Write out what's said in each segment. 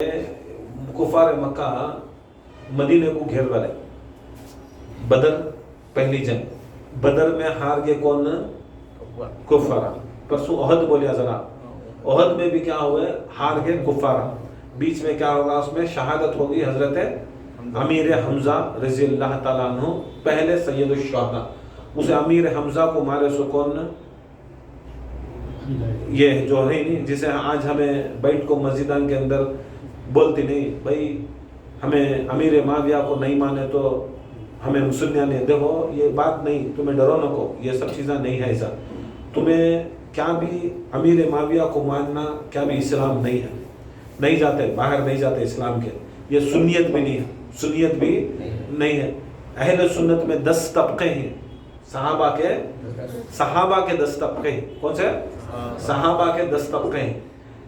कुफार मक्का मदीने को घेर वाले बदर पहली जंग बदर में हार गए कौन कुफारा। परसों ओहद बोलिया जरा, ओहद में भी क्या हुआ हार गए कुफारा। बीच में क्या होगा उसमें शहादत होगी हजरत अमीर हमजा रजी अल्लाह ताला अन्हु, पहले सैयद शुहदा। उसे अमीर हमजा को मारे सो कौन, ये जो है नहीं जिसे आज हमें बैठ को मस्जिदान के अंदर बोलती नहीं भाई हमें अमीर माविया को नहीं माने तो हमें मुसलमान ने, देखो ये बात नहीं, तुम्हें डरो न को, ये सब चीज़ें नहीं है ऐसा। तुम्हें क्या भी अमीर माविया को मानना क्या भी इस्लाम नहीं है, नहीं जाते बाहर नहीं जाते इस्लाम के। ये सुन्नियत भी नहीं है, सुन्नियत भी नहीं है। अहले सुन्नत में 10 तबके हैं, सहाबा के 10 तबके हैं। कौन से सहाबा के 10 तबके हैं।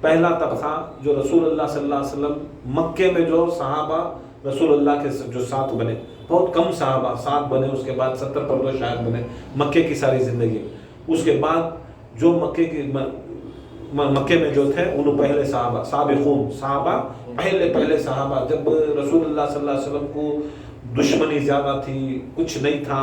पहला तबका जो रसूलुल्लाह सल्लल्लाहु अलैहि वसल्लम मक्के में जो सहाबा रसूलुल्लाह के जो साथ बने, बहुत कम सहाबा साथ बने, उसके बाद 70 पर शायद बने मक्के की सारी ज़िंदगी। उसके बाद जो मक्के में जो थे उन पहले सहाबा साबिकून सहाबा पहले सहाबा, जब रसूलुल्लाह सल्लल्लाहु अलैहि वसल्लम को दुश्मनी ज़्यादा थी, कुछ नहीं था,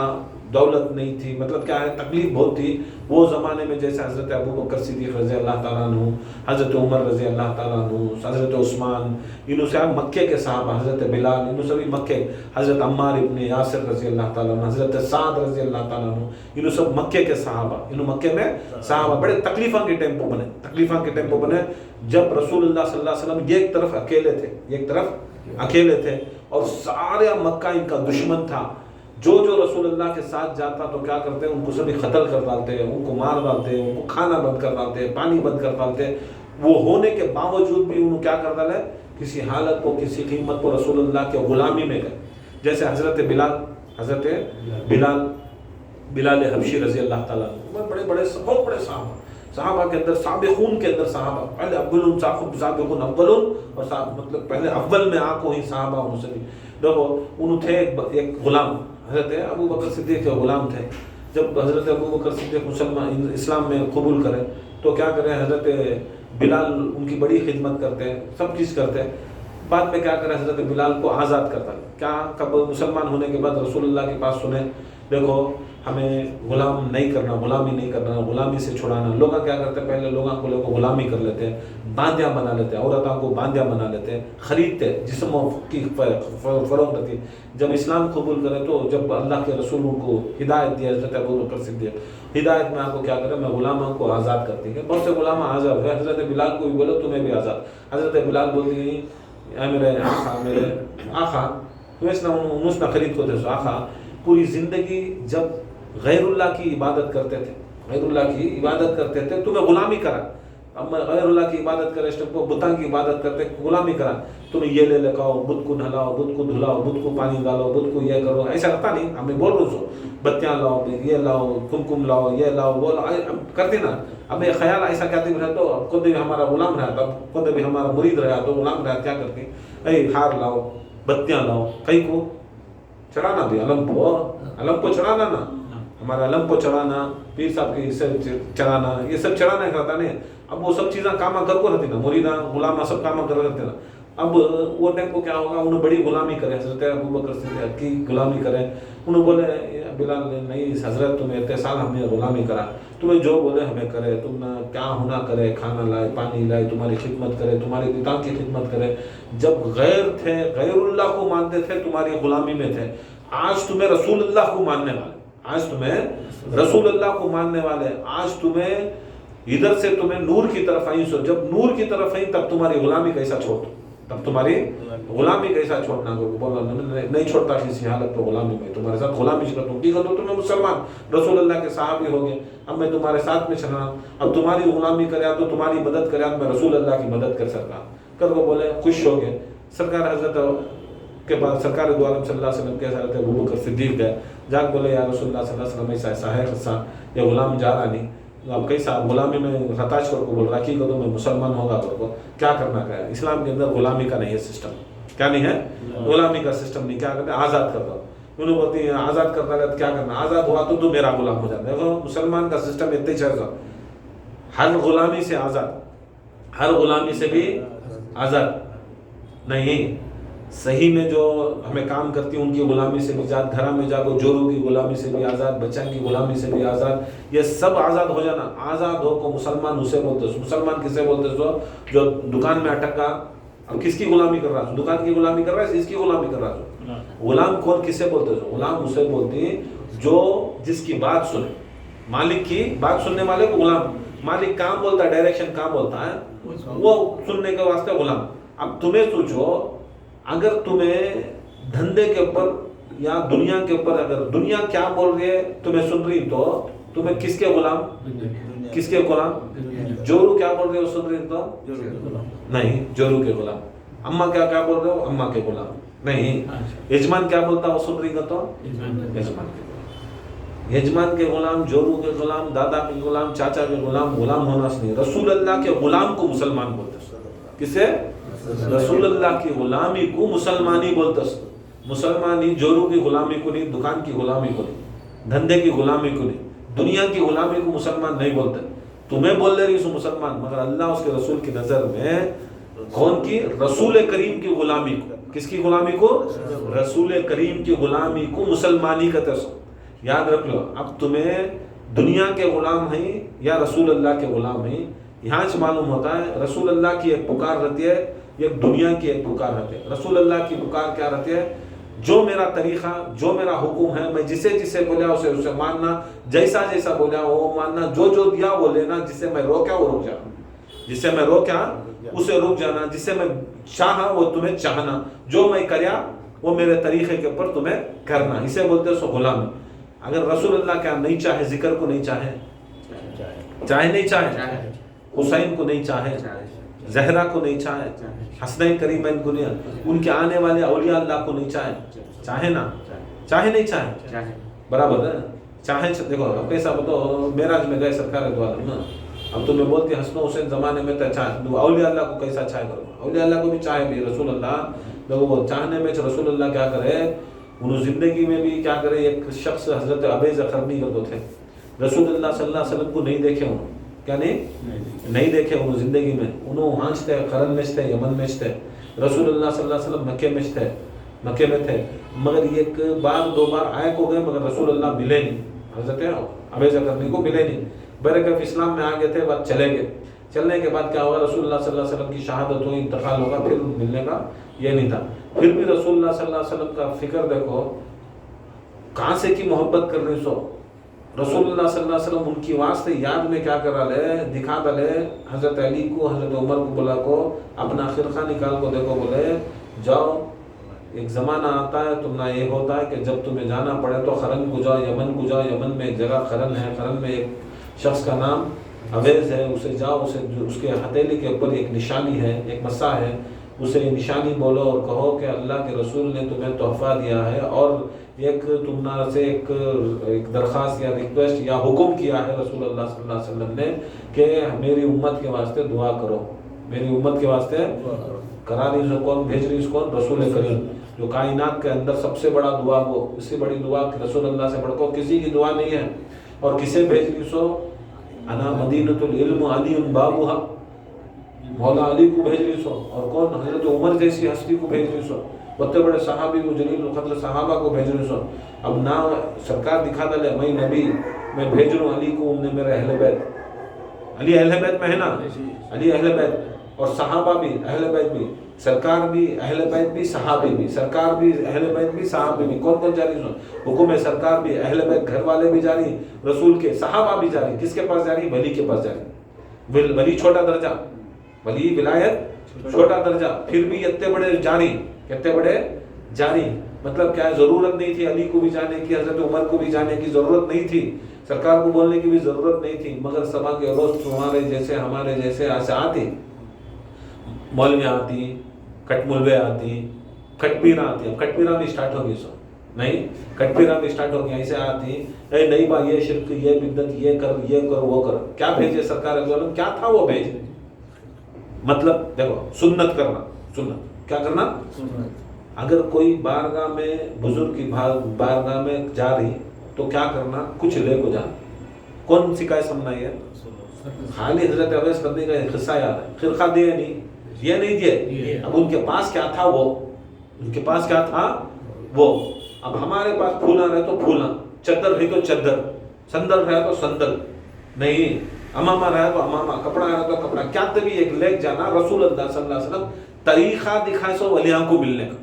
दौलत नहीं थी, मतलब क्या है तकलीफ बहुत थी वो ज़माने में। जैसे हज़रत अबू बकर सिद्दीक़ रज़ी अल्लाह ताला अन्हु, हज़रत उमर रज़ी अल्लाह ताला अन्हु, हज़रत उस्मान, इन्हों से मक्के के सहाबा, हज़रत बिलाल, इन्हों सभी मक्के, हज़रत अम्मार इब्न यासिर रज़ी अल्लाह ताला अन्हु, हज़रत साद रज़ी अल्लाह ताला अन्हु, इन्हों सब मक्के के सहाबा, इन्हों मक्के में सहाबा बड़े तकलीफ़ों के टेम्पो बने। जब रसूलुल्लाह सल्लल्लाहु अलैहि वसल्लम एक तरफ अकेले थे और सारे मक्का इनका दुश्मन था। जो रसूलुल्लाह के साथ जाता तो क्या करते हैं, उनको सभी कत्ल कर डालते हैं, उनको मार डालते हैं, उनको खाना बंद कर डालते हैं, पानी बंद कर डालते हैं। वो होने के बावजूद भी उन्होंने क्या कर डाला, किसी हालत को किसी कीमत को रसूलुल्लाह के गुलामी में गए। जैसे हज़रत बिलाल हबशी रज़ी अल्लाह ताला, बड़े बहुत बड़े सहाबा के अंदर साबिकून के अंदर सहाबा, पहले अव्वलुन साबिकून अव्वलुन, और मतलब पहले अव्वल में आको ही सहाबा उनसे भी। देखो उन्होंने थे एक गुलाम, हज़रत अबू बकर सिद्दीक़ के गुलाम थे। जब हज़रत अबू बकर सिद्दीक़ मुसलमान इस्लाम में कबूल करें तो क्या करें, हज़रत बिलाल उनकी बड़ी खिदमत करते हैं, सब चीज़ करते हैं। बाद में क्या करें, हज़रत बिलाल को आज़ाद करता है। क्या कब मुसलमान होने के बाद रसूलुल्लाह के पास सुने, देखो हमें गुलामी नहीं करना, गुलामी से छुड़ाना। लोग क्या करते हैं, पहले लोगों को गुलामी कर लेते हैं, बांदियाँ बना लेते हैं, औरतों को बांदियाँ बना लेते हैं, ख़रीदते जिस्मों की फ़रोख्त रहती। जब इस्लाम कबूल करें तो जब अल्लाह के रसूलों को हिदायत दिया, हज़रत अबू बकर सिद्दीक़ हिदायत में आपको क्या करें, मैं गुलामों को आज़ाद करती है। बहुत से गुलाम आज़ाद है, हज़रत बिलाल को भी बोलो तुम्हें भी आज़ाद। हज़रत बिलाल बोलती है मेरे आखा तुम्हें खरीद को दे। आखा पूरी ज़िंदगी जब गैरुल्लाह की इबादत करते थे, तुम्हें गुलामी करा। अब मैं गैरुल्लाह की इबादत करे, बुतों की इबादत करते गुलामी करा। तुम्हें ये ले लेकर बुत को नहलाओ, बुत को धुलाओ, बुत को पानी डालो, बुत को ये करो, ऐसा करता नहीं। हमें बोल रहा हूँ बत्तियाँ लाओ, ये लाओ, कुमकुम लाओ, ये लाओ, वो लाओ, करते ना। अब ये ख्याल ऐसा कहते भी रहे तो खुद भी हमारा गुलाम रहा, तब खुद भी हमारा मुरीद रहा तो गुलाम रहा, क्या करते अरे हार लाओ, बत्तियाँ लाओ, कहीं को चढ़ाना भी अलम को चढ़ाना ना, हमारा अलम को चढ़ाना, पीर साहब की इसे चढ़ाना, ये सब चढ़ाना करता नहीं। अब वो सब चीज़ें काम कर को रहती ना, मुरीदा गुलामा सब काम कर रहते ना। अब वो टाइम को क्या होगा, उन्हें बड़ी गुलामी करे, हज़रत अबू बकर सिद्दीक़ की गुलामी करें। उन्होंने बोले बिलाल नहीं हज़रत तुम्हें इतने साल हमने गुलामी करा, तुम्हें जो बोले हमें करे, तुम क्या होना करे, खाना लाए, पानी लाए, तुम्हारी खिदमत करे, तुम्हारी पिता की खिदमत करे। जब गैर थे, गैरुल्लाह को मानते थे, तुम्हारी गुलामी में थे। आज तुम्हें रसूलुल्लाह को मानने वाले, आज तुम्हें इधर से तुम्हें नूर की तरफ आई। सो जब नूर की तरफ आई तब तुम्हारी गुलामी कैसा छोड़ना बोला नहीं छोड़ता किसी हालत पर गुलामी में, तुम्हारे साथ गुलामी करता हूँ। ठीक है तो तुम्हें मुसलमान रसूलुल्लाह के सहाबी हो गए, अब मैं तुम्हारे साथ में चलना, अब तुम्हारी गुलामी करे तो तुम्हारी मदद करे, मैं रसूलुल्लाह की मदद कर सकता कर वो बोले खुश हो गए। सरकार हज़रत के बाद सरकार दो आलम सल्लल्लाहु अलैहि वसल्लम के हज़रत अबू बकर सिद्दीक़ गए, जाके बोले या रसूलुल्लाह सल्लल्लाहु अलैहि वसल्लम ऐसा है किस्सा, ये गुलाम जा रहा नहीं, अब कैसा गुलामी में हताश कर को बोल रहा कि तो मैं मुसलमान होगा तो क्या करना है। इस्लाम के अंदर गुलामी का नहीं है सिस्टम, क्या नहीं है, गुलामी का सिस्टम नहीं। क्या करते आज़ाद कर दो, उन्होंने बोलती है आज़ाद करता है तो क्या करना, आज़ाद हुआ तो मेरा गुलाम हो जाता है। देखो मुसलमान का सिस्टम इतने ही चल, हर गुलामी से आज़ाद, हर गुलामी से भी आज़ाद। نہیں، صحیح میں جو ہمیں کام کرتی ہیں ان کی غلامی سے بھی آزاد، گھر میں جا کو جورو کی غلامی سے بھی آزاد، بچوں کی غلامی سے بھی آزاد، یہ سب آزاد ہو جانا. آزاد ہو کو مسلمان اسے بولتے ہیں. مسلمان کسے بولتے ہیں؟ جو دکان میں اٹک گا. اب کس کی غلامی کر رہا ہے؟ دکان کی غلامی کر رہا ہے، اس کی غلامی کر رہا ہے. غلام کون کسے بولتے ہیں؟ غلام اسے بولتے ہیں جو جس کی بات سنے، مالک کی بات سننے والے کو غلام. مالک کام بولتا ہے، ڈائریکشن کام بولتا ہے، وہ سننے کے واسطے غلام. اب تمہیں سوچو، اگر تمہیں دھندے کے اوپر یا دنیا کے اوپر، اگر دنیا کیا بول رہی ہے تمہیں سن رہی، تو تمہیں کس کے غلام؟ کس کے غلام؟ جورو کیا بول رہے ہو سن رہی تو نہیں، جورو کے غلام. اماں کیا بول رہے ہو؟ اماں کے غلام نہیں. یجمان کیا بولتا وہ سن رہی کا تو یجمان کے غلام. یجمان کے غلام، جورو کے غلام، دادا کے غلام، چاچا کے غلام. غلام ہونا نہیں. رسول اللہ کے غلام کو مسلمان بولتے ہیں. کسے؟ رسول اللہ کی غلامی کو مسلمانی بولتے ہیں. مسلمانی جورو کی غلامی کو نہیں، دکان کی غلامی کو نہیں، دھندے کی غلامی کو نہیں، دنیا کی غلامی کو مسلمان نہیں بولتے. تمہیں بول لے رہی سو مسلمان، مگر اللہ اس کے رسول کی نظر میں کون کی؟ رسول کریم کی غلامی کو. کس کی غلامی کو؟ رسول کریم کی غلامی کو مسلمانی کا ترس. یاد رکھ لو، اب تمہیں دنیا کے غلام ہیں یا رسول اللہ کے غلام ہیں. یہاں سے معلوم ہوتا ہے رسول اللہ کی ایک پکار رہتی ہے، ایک دنیا کی ایک پکار رہتی ہے. رسول اللہ کی پکار کیا رہتی ہے؟ جو میرا طریقہ، جو میرا حکم ہے، میں جسے بولا اسے ماننا، جیسا بولا وہ ماننا، جو دیا وہ لینا، جسے میں روکا وہ رک جانا، جسے میں روکا اسے رک جانا، جسے میں چاہا وہ تمہیں چاہنا، جو میں کریا وہ میرے طریقے کے اوپر تمہیں کرنا. اسے بولتے سو غلامی. اگر رسول اللہ کیا نہیں چاہے، ذکر کو نہیں چاہے، نہیں چاہے، حسین کو نہیں چاہے، زہرا کو نہیں چاہے، حسنین کریمین کو نہیں، ان کے آنے والے اولیاء اللہ کو نہیں چاہے نا؟ چاہے نہیں چاہے؟ برابر ہے. چاہے دیکھو اب کیسا بتاؤ، معراج میں گئے سرکار دو عالم نا. اب تمہیں بولتی حسن حسین زمانے میں چاہے، اولیاء اللہ کو کیسا چاہے کرو؟ اولیاء اللہ کو بھی چاہے بھی. رسول اللہ دیکھو چاہنے میں رسول اللہ کیا کرے، انہوں زندگی میں بھی کیا کرے. ایک شخص حضرت ابی ذر کرتے تھے، رسول اللہ صلی اللہ علیہ وسلم کو نہیں دیکھے. انہوں کیا نہیں دیکھے انہوں زندگی میں. انہوں وہاں تھے، قرن میں تھے، یمن میں تھے. رسول اللہ صلی اللہ علیہ وسلم مکے میں تھے، مگر ایک بار دو بار آئے کو گئے، مگر رسول اللہ ملے نہیں. حضرت ابی ذر کو ملے نہیں. برکت اسلام میں آ گئے تھے، بعد چلے گئے. چلنے کے بعد کیا ہوگا، رسول اللہ صلی اللہ علیہ وسلم کی شہادت ہوئی، انتقال ہوگا، پھر ملنے کا یہ نہیں تھا. پھر بھی رسول اللہ صلی اللہ علیہ وسلم کا فکر دیکھو کہاں سے کی محبت کر رہی. سو رسول اللہ صلی اللہ علیہ وسلم ان کی واسطے یاد میں کیا کرا لے، دکھا دلے حضرت علی کو، حضرت عمر کو بلا کو اپنا خرقہ نکال کو دیکھو، بولے جاؤ ایک زمانہ آتا ہے تم نہ یہ ہوتا ہے کہ جب تمہیں جانا پڑے تو خرن کو جاؤ، یمن کو جاؤ. یمن میں ایک جگہ خرن ہے، خرن میں ایک شخص کا نام اویس ہے، اسے جاؤ، اس کے ہتھیلی کے اوپر ایک نشانی ہے، ایک مسا ہے، اسے نشانی بولو اور کہو کہ اللہ کے رسول نے تمہیں تحفہ دیا ہے اور ایک تم سے ایک درخواست یا ریکویسٹ یا حکم کیا ہے رسول اللہ صلی اللہ علیہ وسلم نے کہ میری امت کے واسطے دعا کرو، میری امت کے واسطے کرا رہی سو. کون بھیج رہی اس کو؟ رسول کریم، جو کائنات کے اندر سب سے بڑا دعا، وہ اس سے بڑی دعا رسول اللہ سے بڑھ کو کسی کی دعا نہیں ہے. اور کسے بھیج رہی سو؟ انا مدینۃ العلم علی بابھا، مولا علی کو بھیج رہی سو. اور کون؟ حضرت عمر جیسی ہستی کو بھیج رہی سو. بڑے بڑے صحابی کو، جلیل القدر صحابہ کو بھیج رہی سو. اب نہ سرکار دکھا دلے میں نبی، میں بھیج رہا ہوں علی کو، نے میرے اہل بیت. علی اہل بیت میں ہے نا، علی اہل بیت، اور صحابہ بھی اہل بیت بھی، سرکار بھی اہل بیت بھی، صحابی بھی، سرکار بھی اہل بیت بھی، صحابی بھی. کون جاری سو؟ حکم سرکار بھی، اہل بیت گھر والے بھی جاری، رسول کے صحابہ بھی جاری. کس کے پاس جاری؟ ولی کے پاس جاری. ولی چھوٹا درجہ، ولی ولایت چھوٹا درجہ، پھر بھی اتنے بڑے جاری، اتنے بڑے جاری. مطلب کیا ہے، ضرورت نہیں تھی علی کو بھی جانے کی، حضرت عمر کو بھی جانے کی ضرورت نہیں تھی، سرکار کو بولنے کی بھی ضرورت نہیں تھی. مگر سبا کے روز تمہارے جیسے ہمارے جیسے ایسے آتی، مولویاں آتی، کٹ ملوے آتی، کٹ پیرا آتی. اب کٹ پیرا بھی اسٹارٹ ہوگی سو نہیں، کٹ پیرا بھی اسٹارٹ ہو گیا. ایسے آتی، اے نہیں با یہ شرک، یہ بدعت، یہ کر، یہ کر، وہ کر. کیا بھیجے سرکار علیہ کیا تھا وہ بھیج؟ مطلب دیکھو سنت کرنا، سنت کیا کرنا. اگر کوئی بارگاہ میں، بزرگ کی بارگاہ میں جا رہی تو کیا کرنا؟ کچھ لے کو جانا. کون سکھائے سمنا؟ یہ خالی حضرت اویس کرنے کا قصہ یاد ہے. خرقہ دیا نہیں، یہ نہیں دیے. اب ان کے پاس کیا تھا وہ, ان کے پاس کیا تھا وہ. اب ہمارے پاس پھولا رہے تو پھولا, چادر رہی تو چادر, سندل رہے تو سندل, نہیں امامہ رہا تو امامہ, کپڑا رہا تو کپڑا. کیا تبھی ایک لے جانا رسول اللہ صلی اللہ علیہ وسلم طریقہ دکھائے سو ولیاں کو ملنے کا.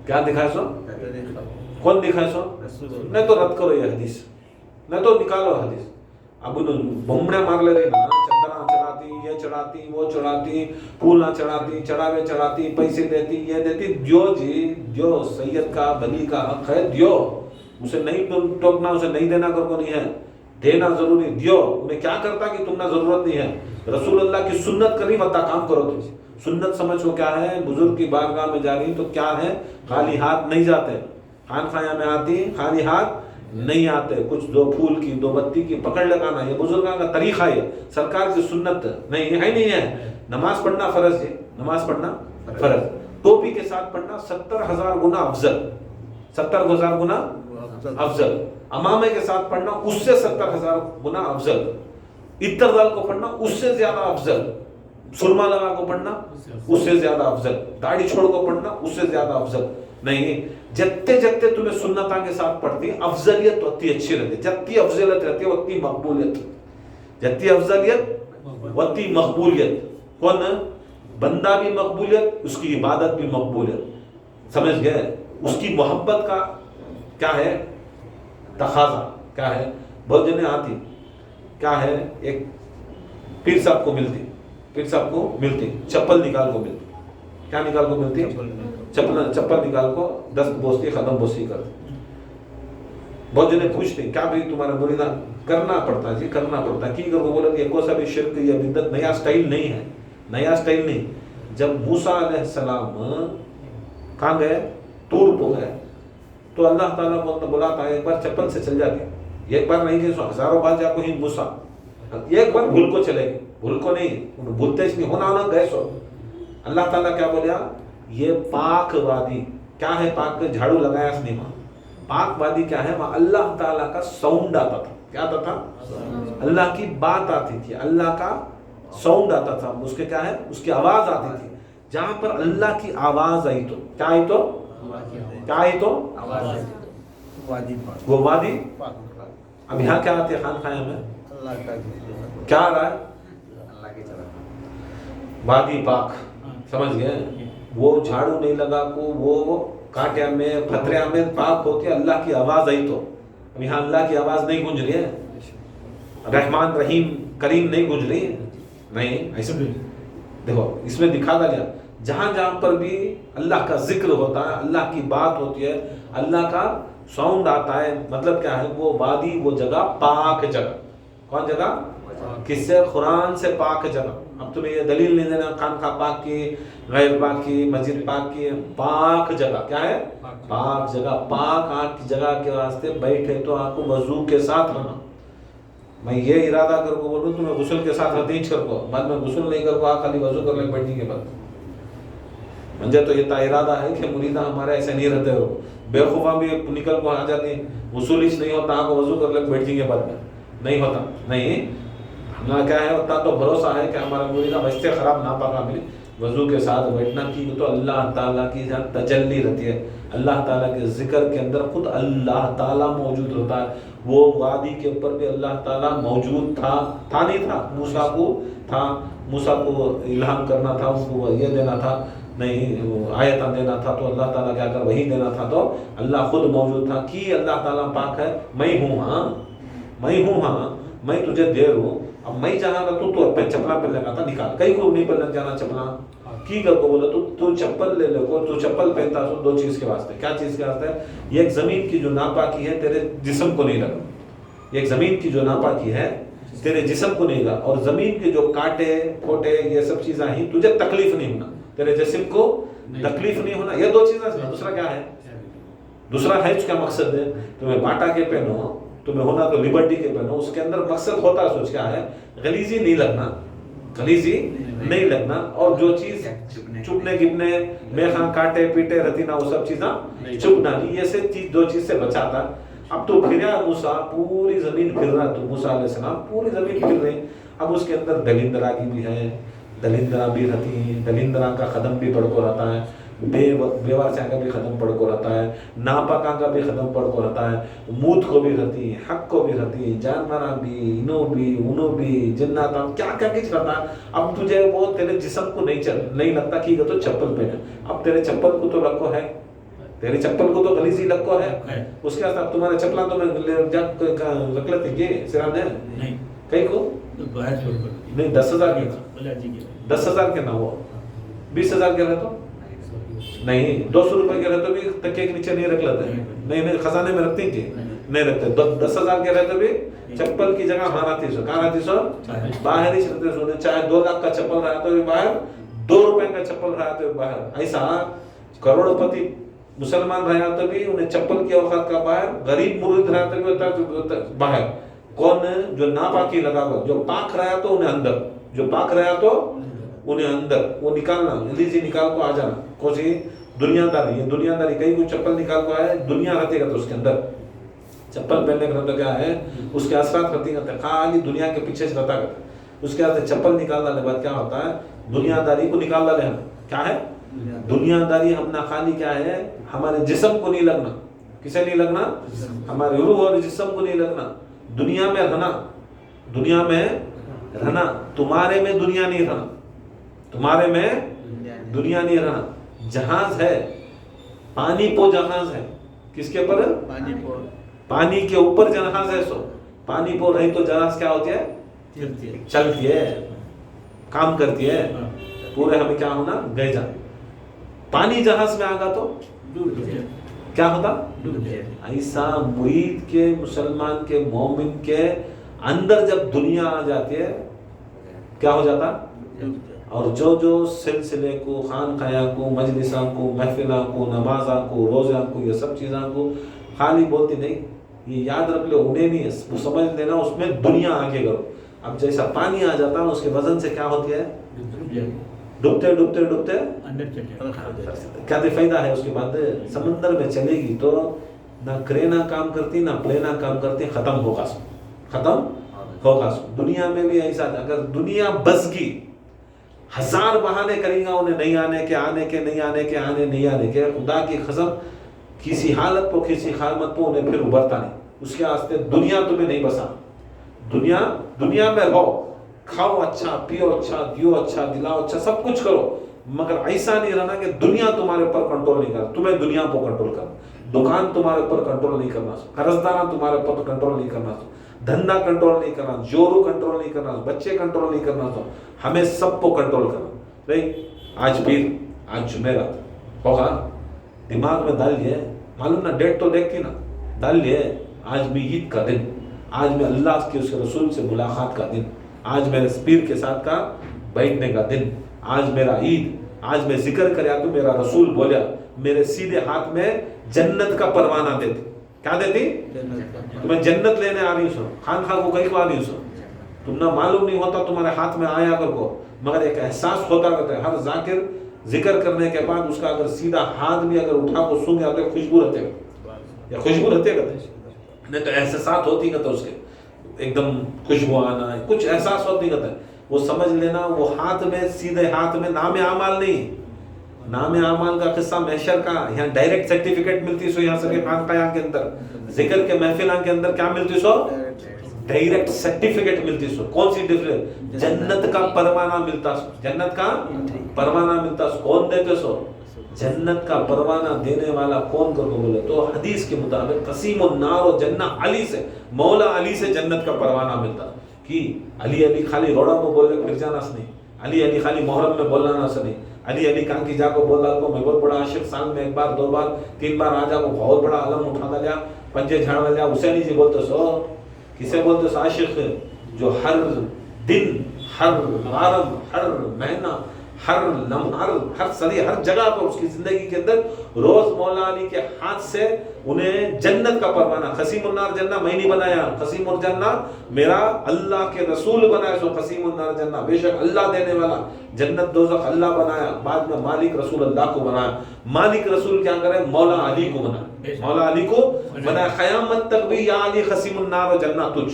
کیا دکھائے سو, کون دکھائے سو؟ نہیں تو رد کرو یہ حدیث, نہیں تو نکالو حدیث. اب بمڑے مار لے رہے نا, چندرا چڑھاتی, یہ چڑھاتی, وہ چڑھاتی, پھولا چڑھاتی, چڑھاوے چڑھاتی, پیسے دیتی, یہ دیتی. دیو جی دیو, سید کا بلی کا حق ہے, دیو. اسے نہیں ٹوکنا, اسے نہیں دینا کو نہیں ہے, دینا ضروری, دیو. انہیں کیا کرتا کہ تم نے ضرورت نہیں ہے. رسول اللہ کی سنت کری بتا کام کرو. تم سنت سمجھو کیا ہے, بزرگ کی بارگاہ میں جا رہی تو کیا ہے, خالی ہاتھ نہیں جاتے. خانخانہ میں آتی خالی ہاتھ نہیں آتے, کچھ دو پھول کی, دو بتی کی پکڑ لگانا, یہ بزرگوں کا طریقہ ہے, سرکار کی سنت نہیں ہے. نہیں ہے. نماز پڑھنا فرض ہے, نماز پڑھنا فرض. ٹوپی کے ساتھ پڑھنا 70,000 گنا افضل, 70,000 گنا افضل. امامے کے ساتھ پڑھنا اس سے 70,000 گنا افضل. اتر دال کو پڑھنا اس سے زیادہ افضل. سرما لگا کو پڑھنا اس سے زیادہ افضل. داڑھی چھوڑ کو پڑھنا اس سے زیادہ افضل. نہیں, جتنے جتنے تمہیں سنتاں کے ساتھ پڑھتی افضلیت اتنی اچھی رہتی. جتنی افضلیت رہتی ہے اتنی مقبولیت, جتنی افضلیت اتنی مقبولیت. کون بندہ بھی مقبولیت, اس کی عبادت بھی مقبولیت. سمجھ گئے؟ اس کی محبت کا کیا ہے تقاضا, کیا ہے. بہت جنے آتی کیا ہے, ایک پیر صاحب کو ملتی, پیر صاحب کو ملتی, چپل نکال کو ملتی. کیا نکال کو ملتی؟ چپل نکال کو دست بوستی, ختم بوسی کرتی. بہت جنے پوچھتے کیا بھئی تمہارا مریدہ کرنا پڑتا جی, کرنا پڑتا کی کر کو بولا یہ کوئی سا بھی شرک یا بدعت نیا سٹائل نہیں ہے, نیا سٹائل نہیں. جب موسیٰ علیہ السلام کہاں گئے, طور کو گئے, تو اللہ تعالیٰ کو بلاتا ہے ایک بار چپل سے چل جاتے, ایک بار نہیں کہ ہزاروں بار جا کو ہی موسیٰ, ایک بار بھول کو چلے گی, بھول کو نہیں, بھولتے اس نہیں ہونا گئے سو. اللہ تعالیٰ کیا بولیا, یہ پاک وادی کیا ہے, پاک جھاڑو لگایا اس نے وہاں. پاک وادی کیا ہے, وہاں اللہ تعالیٰ کا ساؤنڈ آتا تھا. کیا آتا تھا؟ اللہ کی بات آتی تھی, اللہ کا ساؤنڈ آتا تھا. اس کے کیا ہے, اس کی آواز آتی تھی. جہاں پر اللہ کی آواز آئی تو کیا آئی, تو کیا آئی, تو وہ وادی. اب یہاں کیا آتے ہیں خانخانہ میں, کیا آ رہا ہے, وادی پاک. سمجھ گئے؟ وہ جھاڑو نہیں لگا کو, وہ کانٹیا میں پتھریا میں پاک ہوتی ہے. اللہ کی آواز آئی تو. اب یہاں اللہ کی آواز نہیں گونج رہی ہے, رحمان رحیم کریم نہیں گونج رہی ہے, نہیں. ایسے دیکھو اس میں دکھا دیا, جہاں جہاں پر بھی اللہ کا ذکر ہوتا ہے, اللہ کی بات ہوتی ہے, اللہ کا ساؤنڈ آتا ہے, مطلب کیا ہے, وہ وادی, وہ جگہ پاک جگہ. کون جگہ؟ کس سے؟ قرآن سے پاک جگہ. اب تمہیں یہ دلیل نہیں دینا خانقاہ پاک کی, غیر پاک کی, مسجد پاک کی, پاک جگہ. کیا ہے؟ پاک جگہ. پاک آنکھ کی جگہ کے واسطے بیٹھے تو آپ کو وضو کے ساتھ رہنا. میں یہ ارادہ کر کو بولوں تمہیں غسل کے ساتھ ہتیج کر کو, بعد میں غسل نہیں کر کو آپ خالی وضو کر لیں بیٹھنے کے بعد. مجھے تو یہ تا ارادہ ہے کہ مریدہ ہمارے ایسے نہیں رہتے ہو, بے خوفہ بھی نکل کو آ جاتی ہیں, غسل ہی نہیں ہوتا, آپ کو وضو کر لیں بیٹھنے کے بعد میں نہیں ہوتا. نہیں, ہمارا کیا ہے, اتنا تو بھروسہ ہے کہ ہمارا مریدہ ویسے خراب ناپاک ملے, وضو کے ساتھ بیٹھنا کی تو اللہ تعالیٰ کی جہاں تجلی رہتی ہے, اللہ تعالیٰ کے ذکر کے اندر خود اللہ تعالیٰ موجود ہوتا ہے. وہ وادی کے اوپر بھی اللہ تعالیٰ موجود تھا نہیں تھا, موسیٰ کو تھا, موسیٰ کو الہام کرنا تھا, اس کو یہ دینا تھا, نہیں آیتاں دینا تھا, تو اللہ تعالیٰ کیا کر وہی دینا تھا, تو اللہ خود موجود تھا. کہ اللہ تعالیٰ پاک ہے, میں ہوں, ہاں میں ہوں, ہاں میں تجھے دے رہا ہوں. اب میں جانا تھا تو اپنے چپلا پہن لگا تھا, نکال, کہیں کو نہیں پہننا جانا چپلا کی کر کو بولا تو چپل لے لے کو, تو چپل پہنتا تو دو چیز کے واسطے. کیا چیز کے واسطے؟ یہ ایک زمین کی جو ناپاکی ہے تیرے جسم کو نہیں لگا, ایک زمین کی جو ناپاکی ہے تیرے جسم کو نہیں لگا, اور زمین کے جو کاٹے پھوٹے یہ سب چیزیں ہیں تجھے تکلیف نہیں ہونا, تیرے جسم کو تکلیف نہیں ہونا. یہ دو چیزیں. دوسرا کیا ہے, دوسرا ہے کیا مقصد ہے, تمہیں باٹا کے پہنو, تمہیں ہونا تو لبرٹی کے پہنو, اس کے اندر مقصد ہوتا ہے, سوچ کیا ہے, غلیظی نہیں لگنا, غلیظی نہیں لگنا, اور جو چیز چپنے گپنے میخاں کاٹے پیٹے رتینا وہ سب چیزاں چپنا نہیں, یہ سے چیز دو چیز سے بچاتا. اب تو پھریا موسیٰ, پوری زمین پھر رہا, تو موسیٰ علیہ السلام پوری زمین پھر رہی. اب اس کے اندر دلندراگی بھی ہے, दलिंदरा भी रहती हैं, दलिंदरा का ख़दम भी पड़ को रहता है, बेवारसा का भी ख़दम पड़ को रहता है, नापाका का भी ख़दम पड़ को रहता है, मूत को भी रहती है, हक को भी रहती है, जानवरा भी, इनो भी, उनो भी, जिन्नात, क्या क्या कुछ रहता है। अब तुझे वो तेरे जिस्म को नहीं लगता कि तो चप्पल पहने, अब तेरे चप्पल को तो रखो है, तेरी चप्पल को तो गलीजी लगो है, उसके साथ तुम्हारे चप्पला तो मैं रख लेते ये सिराज है नहीं कहीं को नहीं 10,000 के 10,000 के ना वो 20,000 के रहे तो नहीं 200 रुपए के रहे तो भी तकिए के नीचे नहीं रख लेते, नहीं खजाने में रखते हैं नहीं रखते। 10,000 के रहे तो भी चप्पल की जगह वहां रहती सो, कहाँ रहती सो, बाहर ही रहते सो। चाहे 2 लाख का चप्पल रहा तो भी बाहर, 2 रुपए का चप्पल रहा तो बाहर। ऐसा करोड़पति मुसलमान रहा तो भी उन्हें चप्पल की औकात का बाहर, गरीब मुरीद रहा तो भी होता बाहर। कौन जो नापाकी लगा हुआ, जो पाक रहा तो उन्हें अंदर, जो पाक रहा तो उन्हें अंदर, वो निकालना लीजिए, निकाल को आ जाना। कौन सी दुनियादारी, ये दुनियादारी कहीं कोई चप्पल निकाल को आया, दुनिया रहती है तो उसके अंदर चप्पल पहनने का तो क्या है, उसके असरात रहती है, खाली दुनिया के पीछे से रहता है। उसके बाद चप्पल निकाल डालने बाद क्या होता है, दुनियादारी को निकाल डाले हम, क्या है दुनियादारी, हम ना खाली क्या है, हमारे जिस्म को नहीं लगना, किसे नहीं लगना, हमारे रूह और जिस्म को नहीं लगना, दुनिया में रहना, दुनिया में रहना, तुम्हारे में दुनिया नहीं रहना, तुम्हारे में दुनिया नहीं रहना। जहाज है, पानी पो जहाज है, किसके ऊपर, पानी के ऊपर जहाज है। सो पानी पो रही तो जहाज क्या होती है, चलती है, काम करती है, पूरे हमें क्या होना, गए जा। पानी जहाज में आगा तो क्या होता, ऐसा मुरीद के, मुसलमान के, मोमिन के अंदर जब दुनिया आ जाती है क्या हो जाता। और जो जो सिलसिले को, खानकाया को, मजलिसा को, महफिला को, नमाजा को, रोजा को, ये सब चीज़ों को खाली बोलती नहीं, ये याद रख लो, उन्हें नहीं वो समझ लेना, उसमें दुनिया आगे करो। अब जैसा पानी आ जाता है उसके वजन से क्या होती है, डूबते डूबते डूबते क्या फायदा है। उसके बाद समंदर में चलेगी तो ना क्रेना काम करती, ना प्लेना काम करती, खत्म होगा, खत्म होगा। दुनिया में भी ऐसा, अगर दुनिया बस गई, 1000 बहाने करेगा उन्हें नहीं आने के, आने के नहीं आने के, आने नहीं आने के, खुदा की कसम किसी हालत पर, किसी हालत पर उन्हें फिर उभरता नहीं। उसके वास्ते दुनिया तुम्हें नहीं बसा, दुनिया में रहो, खाओ अच्छा, पियो अच्छा, दियो अच्छा, दिलाओ अच्छा, सब कुछ करो, मगर ऐसा नहीं रहना कि दुनिया तुम्हारे ऊपर कंट्रोल नहीं कर, तुम्हें दुनिया पर कंट्रोल करना, दुकान तुम्हारे ऊपर कंट्रोल नहीं करना, कर्जदारा तुम्हारे ऊपर कंट्रोल नहीं करना, धंधा कंट्रोल नहीं करना, जोरू कंट्रोल नहीं करना, बच्चे कंट्रोल नहीं करना, तो हमें सबको कंट्रोल करना। नहीं आज पीर, आज जुमेरात होगा, दिमाग में डाल लिए, मालूम ना, डेट तो देखती ना, डाल लिए आज भी ईद का दिन, आज में अल्लाह के उसके रसूल से मुलाकात का दिन, आज मेरे पीर के साथ का बैठने का दिन, आज मेरा ईद, आज मैं जिक्र करया तो मेरा रसूल बोला, मेरे सीधे हाथ में जन्नत का परवाना देती, क्या देती, तुम्हें जन्नत लेने आ रही हूँ, खान खा को कहीं को आ रही हूँ, तुम ना मालूम नहीं होता तुम्हारे हाथ में आया कर को, मगर एक एहसास होता रहता है। हर जाकिर जिक्र करने के बाद उसका अगर सीधा हाथ भी अगर उठा को सूंघ जाते खुशबू रहते या खुशबू रहते नहीं तो एहसास होती तो उसके एकदम खुशबू आना, कुछ एहसास होती है, वो समझ लेना, वो हाथ में, सीधे हाथ में नाम आमाल नहीं, नाम आमाल का किस्सा महशर का, यहाँ डायरेक्ट सर्टिफिकेट मिलती सो, यहाँ सभी खानकाया के अंदर जिक्र के महफिल के अंदर क्या मिलती सो, डायरेक्ट सर्टिफिकेट मिलती सो। कौन सी डिफरेंस, जन्नत का परवाना मिलता सो, जन्नत का परवाना मिलता सो। कौन देते सो, जन्नत का परवाना देने वाला कौन कर बोले तो हदीस के मुताबिक कसीमुन नार व जन्ना अली से, मौला अली से जन्नत का परवाना मिलता। कि अली अली खाली रोड़ा में बोलने फिर जाना नहीं, अली अली खाली मोहर्रम में बोलना ना नहीं, अली अली कान की जाको बोला को मैं बहुत बड़ा आशिक, साल में 1 बार 2 बार 3 बार आ जाको बहुत बड़ा अलम उठा लिया, पंजे झाड़ लिया, हुसैनी जी बोलते सो। किसे बोलते सो, आशिक जो हर दिन, हर वारम, हर महीना, हर लम्हा, हर सदी, हर जगह पर उसकी जिंदगी के अंदर रोज मौला अली के हाथ से उन्हें जन्नत का परवाना, खसीमुन्नार जन्ना मैं नहीं बनाया, खसीमुल जन्ना मेरा अल्लाह के रसूल बनाया, सो खसीमुन्नार जन्ना बेशक अल्लाह देने वाला, जन्नत दोज़ख अल्लाह बनाया, बाद में मालिक रसूल अल्लाह को बनाया। मालिक रसूल क्या करे, मौला अली को बनाया, मौला अली को बनाया। क़यामत तक भी या अली खसीमुन्नार जन्ना तुझ,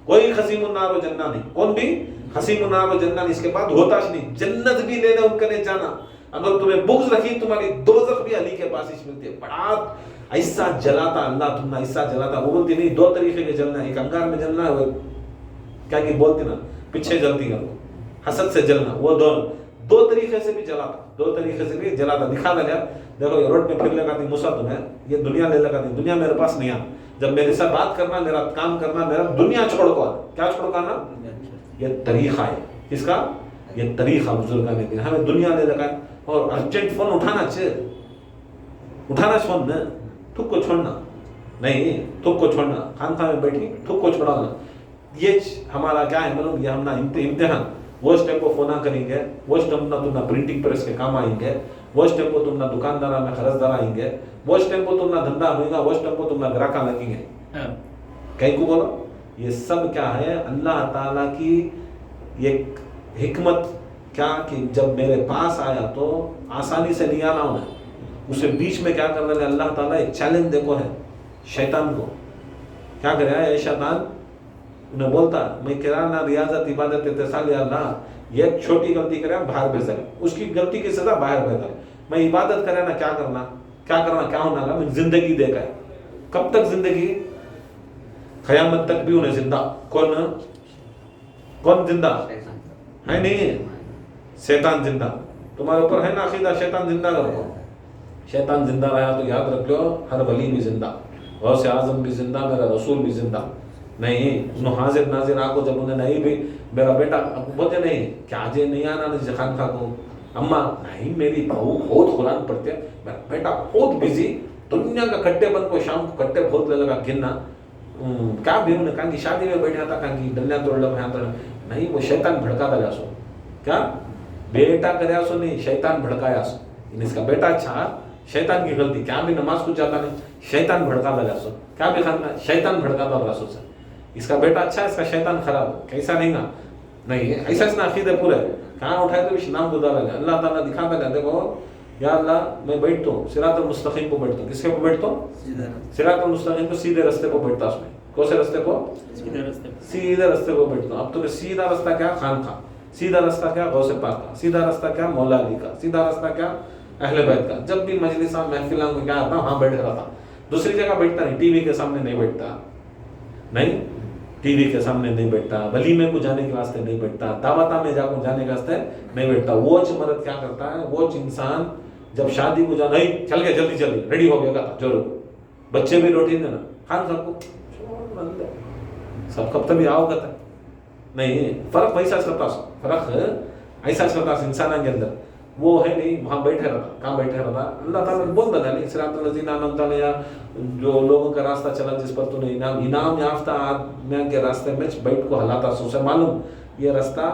कोई खसीमुन्नार जन्ना नहीं, कौन भी हसीन नारो जन्नत, इसके बाद होता नहीं, जन्नत भी लेने उनके लिए जाना, अगर तुम्हें बुग़्ज़ रखी तुम्हारी दोज़ख भी अली के पास ही मिलती है। बड़ा ऐसा जलाता अल्लाह, तुमने ऐसा जलाता। वो बोलती नहीं दो तरीके के जलना है, एक अंगार में जलना है, क्या की बोलती ना पीछे जलती है हसद से जलना, वो दो तरीके से भी जलाता, दो तरीके से भी जलाता। दिखा दे देखो ये रोड पे फिर लगा दी मूसा तुम्हें, ये दुनिया ले लगा दी, दुनिया मेरे पास नहीं आ, जब मेरे साथ बात करना, मेरा काम करना, मेरा दुनिया छोड़ को, क्या छोड़ को आना, ये तरीका है किसका, ये तरीका बुजुर्ग ने दिया हमें, दुनिया ले लगा है। और अर्जेंट फोन उठाना चाहिए, उठाना फोन न, थुक को छोड़ना नहीं, थुक को छोड़ना, खानखा में बैठी थुक को छोड़ना, ये हमारा क्या है मतलब, ये हम ना इम्तिहान, वो टाइम को फोना करेंगे, वो टाइम ना तुम ना प्रिंटिंग प्रेस के काम आएंगे, वो टाइम को तुम ना दुकानदारा में खरजदार आएंगे, वो टाइम को तुम ना धंधा होगा, वो टाइम को तुम ना ग्राहक लगेंगे। कहीं को बोलो ये सब क्या है, अल्लाह ताला की एक हिकमत, क्या कि जब मेरे पास आया तो आसानी से नहीं आना होना, उसे बीच में क्या करना है, अल्लाह ताला एक चैलेंज देखो है शैतान को, क्या करे ये शैतान उन्हें बोलता मैं किराना रियाजत इबादत इत्तिसाल या अल्लाह, ये छोटी गलती करे बाहर भेज दे, उसकी गलती की सजा बाहर भेज दे, मैं इबादत करे ना क्या करना क्या होना ना, मैं जिंदगी देखा है, कब तक जिंदगी, क़यामत तक भी उन्हें जिंदा, कौन जिंदा है, नहीं शैतान जिंदा, तुम्हारे ऊपर है ना अकीदा, शैतान जिंदा करो, शैतान जिंदा रहा तो याद रख लो हर वली भी जिंदा, गौसे आजम भी जिंदा, मेरा रसूल भी जिंदा, नहीं उन्होंने हाजिर नाजिर आको, जब उन्हें नहीं भी मेरा बेटा बोलते नहीं क्या जे नहीं आना नहीं खान खा को, अम्मा नहीं मेरी बहू बहुत कुरान पढ़ते हैं, मेरा बेटा बहुत बिजी, दुनिया का कट्टे बन को शाम को कट्टे बहुत ले लगा गिनना, क्या भी उन्हें कहा कि शादी में बैठा था, कहा कि डलिया तोड़ लो यहाँ तोड़, नहीं वो शैतान भड़का था सो, क्या बेटा कराया सो नहीं, शैतान भड़काया सो, इसका बेटा अच्छा, शैतान की गलती, क्या भी नमाज कुछ जाता नहीं, शैतान भड़का लगा सो, क्या भी खाना शैतान भड़का था रसो से, इसका बेटा अच्छा है, इसका शैतान खराब, कैसा नहीं ना, नहीं ऐसा इसना अकीदे पूरे, कहाँ उठाए तो नाम गुजारा है, अल्लाह ताला दिखाता है, देखो या अल्लाह मैं बैठता हूँ सिरातुल मुस्तकीम को बैठता हूँ, किसके को बैठता हूँ, सिरातुल मुस्तकीम को, सीधे रास्ते को बैठता उसमें, कौन से रास्ते को, सीधे रास्ते को बैठता हूँ। अब तुम्हें सीधा रास्ता क्या, खान खा, सीधा रास्ता क्या, गौसे पाक का, सीधा रास्ता क्या, मौला अली का, सीधा रास्ता क्या, अहले बैत का। जब भी मजलिस महफिल में क्या आता वहाँ बैठ रहा था, दूसरी जगह बैठता नहीं, टीवी के सामने नहीं बैठता, नहीं टीवी के सामने नहीं बैठता, वलीमे को जाने के वास्ते नहीं बैठता, दावता में जाकर जाने के वास्ते नहीं बैठता। वोच मर्द क्या करता है, वोच इंसान जब शादी को जाना, नहीं चल गया जल्दी जल्दी रेडी हो गया था जोर, बच्चे भी रोटी देना खान सबको सब कब तक आओ कहता नहीं, फर्क वैसा करता, फर्क ऐसा करता इंसान के अंदर, वो है नहीं, वहाँ बैठे रहता, कहाँ बैठे रहता, अल्लाह ताला बोल देता नहीं, सिरातुल लज़ीना अनअमता अलैहिम, या जो लोगों का रास्ता चला जिस पर तूने इनाम याफ्ता आदमी के रास्ते में बैठ को हलाता, सो उसे मालूम ये रास्ता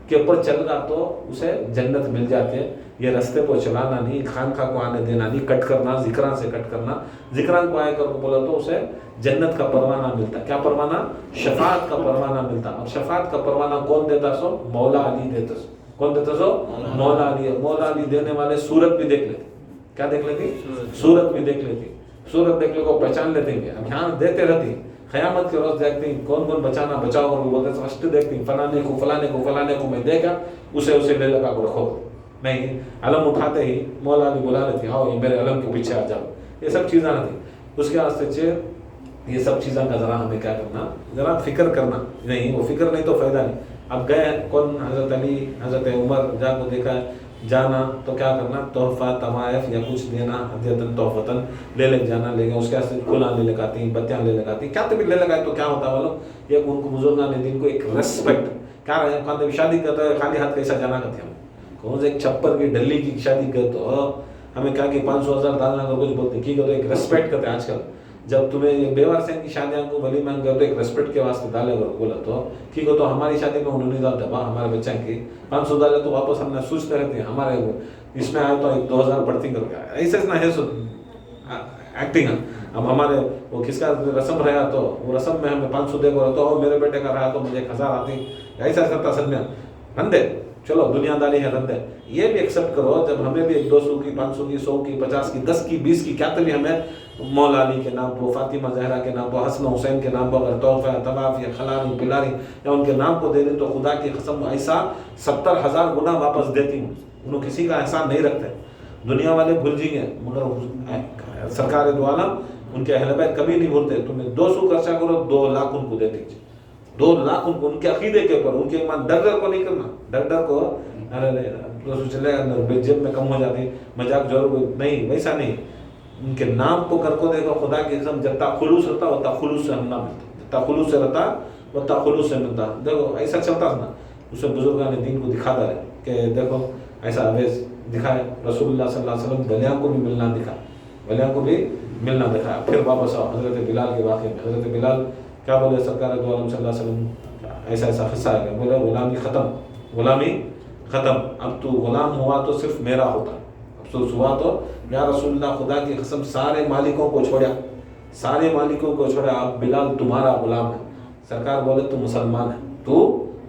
के ऊपर चल रहा तो उसे जन्नत मिल जाती है, ये रास्ते को चलाना नहीं, खानखा को आने देना नहीं, कट करना, जिक्रान से कट करना, जिक्रान को आए कर बोला तो उसे जन्नत का परवाना मिलता, क्या परवाना, शफाअत का परवाना मिलता। और शफाअत का परवाना कौन देता, सो मौला अली देता, सो कौन देता, सो मौला अली। मौला अली देने वाले सूरत भी देख लेते, क्या देख लेती, सूरत भी देख लेती, सूरत देख ले को पहचान लेते हैं, अब यहाँ देते रहती, क़यामत के रोज देखते हैं कौन कौन बचाना बचाओ, और वो बोलते फर्स्ट देखते हैं फलाने को फलाने को फलाने को मैं देखा, उसे ले लगा को रखो, नहीं अलम उठाते ही मौला अली बुला लेती, आओ ये मेरे अलम के पीछे आ जाओ, ये सब चीज़ें आती। उसके वास्ते ये सब चीज़ों का ज़रा हमें क्या करना, ज़रा फिक्र करना, नहीं वो फिक्र नहीं तो फ़ायदा नहीं। अब गए कौन, हज़रत अली हज़रत उमर जाको देखा जाना तो क्या करना, तोहफ़ा तवायफ या कुछ देना, हदियतन तोहफ़तन ले जाना, ले गए, उसके वास्ते खुला ले लगाती, बत्तियाँ ले लगाती, क्या तभी ले लगाए तो क्या होता वालों, ये उनको बुजुर्गान दिन को एक रेस्पेक्ट क्या रहे, खाते शादी करते हैं खाली हाथ कैसा जाना करते हम, कौन से एक छप्पर की डल्ली की शादी कर तो हमें क्या कि 500,000 डालना कर कुछ बोलते की तो एक रेस्पेक्ट करते हैं। आजकल जब तुम्हें ये बेवार से की शादियाँ को भली मांग कर तो एक रेस्पेक्ट के वास्ते डाले करो, बोला तो ठीक हो, तो हमारी शादी में उन्होंने नहीं डालता बा, हमारे बच्चा की 500 डाले तो वापस हमने सोचते रहते हैं, हमारे इसमें आए तो एक 2000 बढ़ती कर गया, ऐसे ना है एक्टिंग। अब हमारे वो किसका रस्म रहा तो वो रस्म में हमें 500 दे तो मेरे बेटे का रहा तो मुझे 1000 आती, ऐसा करता सद में बंदे चलो दुनियादारी है रद्द है, ये भी एक्सेप्ट करो। जब हमें भी 200 की 500 की 100 की 50 की 10 की 20 की क्या तभी हमें मौला अली के नाम पर, फातिमा जहरा के नाम पर, हसन हुसैन के नाम पर अगर तोहफा तवाफ या खलारी पिलारी या उनके नाम को दे दें तो खुदा की कसम ऐसा 70,000 गुना वापस देती हूँ। उन्होंने किसी का एहसान नहीं रखते, दुनिया वाले भूल जाएंगे मगर सरकार दो आलम उनके अहले बैत कभी नहीं भूलते। तुम्हें 200 खर्चा करो 2 लाख उनको दे दीजिए, 2 लाख उनको, उनके अकीदे के ऊपर, उनके ईमान, डर को नहीं करना, डर को अरे चलेगा जेब में कम हो जाती, मजाक जरूर नहीं, वैसा नहीं। उनके नाम को कर को देखो, खुदा की कसम जितना खुलूस रहता उतना खुलूस से हम ना मिलता, जितना खुलूस से रहता उतना खुलूस से मिलता। देखो ऐसा चलता था ना, उसे बुजुर्गों ने दीन को दिखाता है कि देखो ऐसा अवेज दिखाए, रसूलुल्लाह सल्लल्लाहु अलैहि वसल्लम गलियां को भी मिलना दिखा, गलियां को भी मिलना दिखाया। फिर वापस आओ हज़रत बिलाल के वाक़े में, हज़रत बिलाल क्या बोले सरकार दो आलम सल्लल्लाहु अलैहि वसल्लम, ऐसा ऐसा किस्सा है, बोले गुलामी ख़त्म, गुलामी ख़त्म, अब तू गुलाम हुआ तो सिर्फ मेरा होता, अफसोस हुआ तो या रसूलुल्लाह खुदा की कसम सारे मालिकों को छोड़ा, सारे मालिकों को छोड़ा, अब बिलाल तुम्हारा गुलाम है। सरकार बोले तू मुसलमान है, तू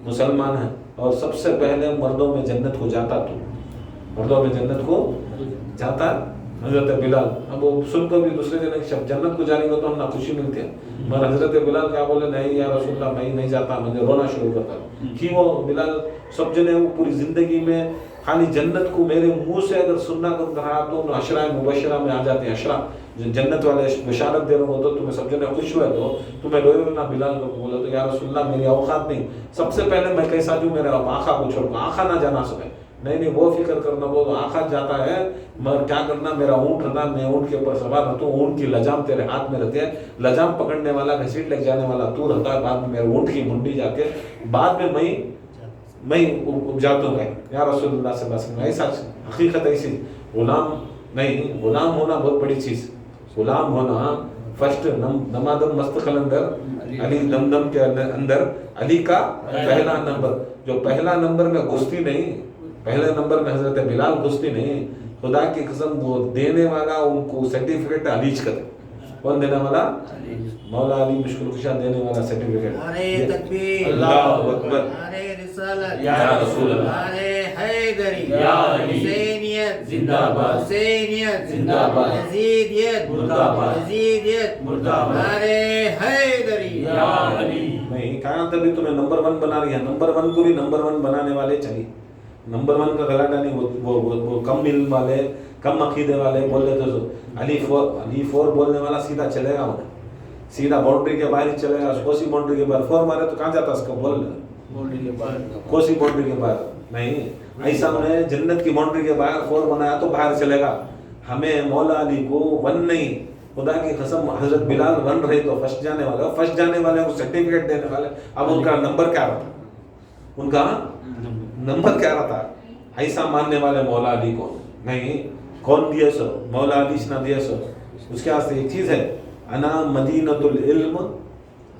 मुसलमान है, और सबसे पहले मर्दों में जन्नत को जाता, तू मर्दों में जन्नत को जाता हज़रत बिलाल। अब वो सुनकर भी दूसरे दिन शब्द जन्नत को जाने को तो हम ना खुशी मिलती है, मगर हज़रत बिलाल क्या बोले, नहीं या रसूलुल्लाह मैं नहीं जाता, मुझे रोना शुरू करता कि वो बिलाल सब जने वो पूरी ज़िंदगी में खाली जन्नत को मेरे मुंह से अगर सुनना कर रहा तो अशरा मुबशरा में आ जाते हैं, अशरा जन्नत वाले बशारत दे रहे हो तो तुम्हें सब जने खुश हुए तो तुम्हें रोए ना। बिलाल को बोला तो या रसूलुल्लाह मेरी औकात नहीं, सबसे पहले मैं कैसा दूँ, मेरे आँखा को छोड़, आँखा ना जाना सके, नहीं वो फिक्र करना, वो तो आँखा जाता है, मगर क्या करना, मेरा ऊँट रहता, मैं ऊँट के ऊपर सवार रहता हूँ, ऊँट की लजाम तेरे हाथ में रहती है, लजाम पकड़ने वाला घसीट ले जाने वाला तू रहता है, बाद में मेरे ऊँट की मुंडी जाके बाद में मैं उपजाता हूँ या रसूलुल्लाह सल्लल्लाहु अलैहि वसल्लम। ऐसा हकीकत ऐसी, गुलाम नहीं, गुलाम होना बहुत बड़ी चीज़, गुलाम होना फर्स्ट नमादम मस्त कलंदर अली दमदम के अंदर अली का पहला नंबर, जो पहला नंबर में घुसती नहीं, पहले नंबर में हजरत बिलाल घुसती नहीं, खुदा की कसम वो देने वाला उनको सर्टिफिकेट अलीज का, कौन देने वाला, मौला अली मुश्किल कुशा देने वाला सर्टिफिकेट। अरे तकबीर, अल्लाहु अकबर, अरे रिसालत या रसूल अल्लाह, अरे हैदरी, या अली, हुसैनियत जिंदाबाद, हुसैनियत जिंदाबाद, यजीदियत मुर्दाबाद, यजीदियत मुर्दाबाद, अरे हैदरी, या अली। नहीं कहा तभी तुम्हें नंबर 1 बना रही है, नंबर 1 को भी नंबर 1 बनाने वाले चाहिए। नंबर 1 का गलाटा नहीं, वो कम मिल वाले, कम अकीदे वाले बोल रहे तो अली 4 बोलने वाला सीधा चलेगा, उन्हें सीधा बाउंड्री के बाहर ही चलेगा, कोसी बाउंड्री के बाहर 4 मारे तो कहाँ जाता उसका बोल, कोसी बाउंड्री के बाहर नहीं, ऐसा उन्हें जन्नत की बाउंड्री के बाहर 4 बनाया तो बाहर चलेगा। हमें मौला अली को 1 नहीं, खुदा की कसम हजरत बिलाल 1 रहे तो फर्स्ट जाने वाले को सर्टिफिकेट देने वाले, अब उनका नंबर क्या रहता, उनका नंबर क्या रहता, ऐसा मानने वाले मौला अली को नहीं, कौन दिए सो, मौला अली ना दिए सो। उसके वास्ते एक चीज़ है, अना मदीनतुल इल्म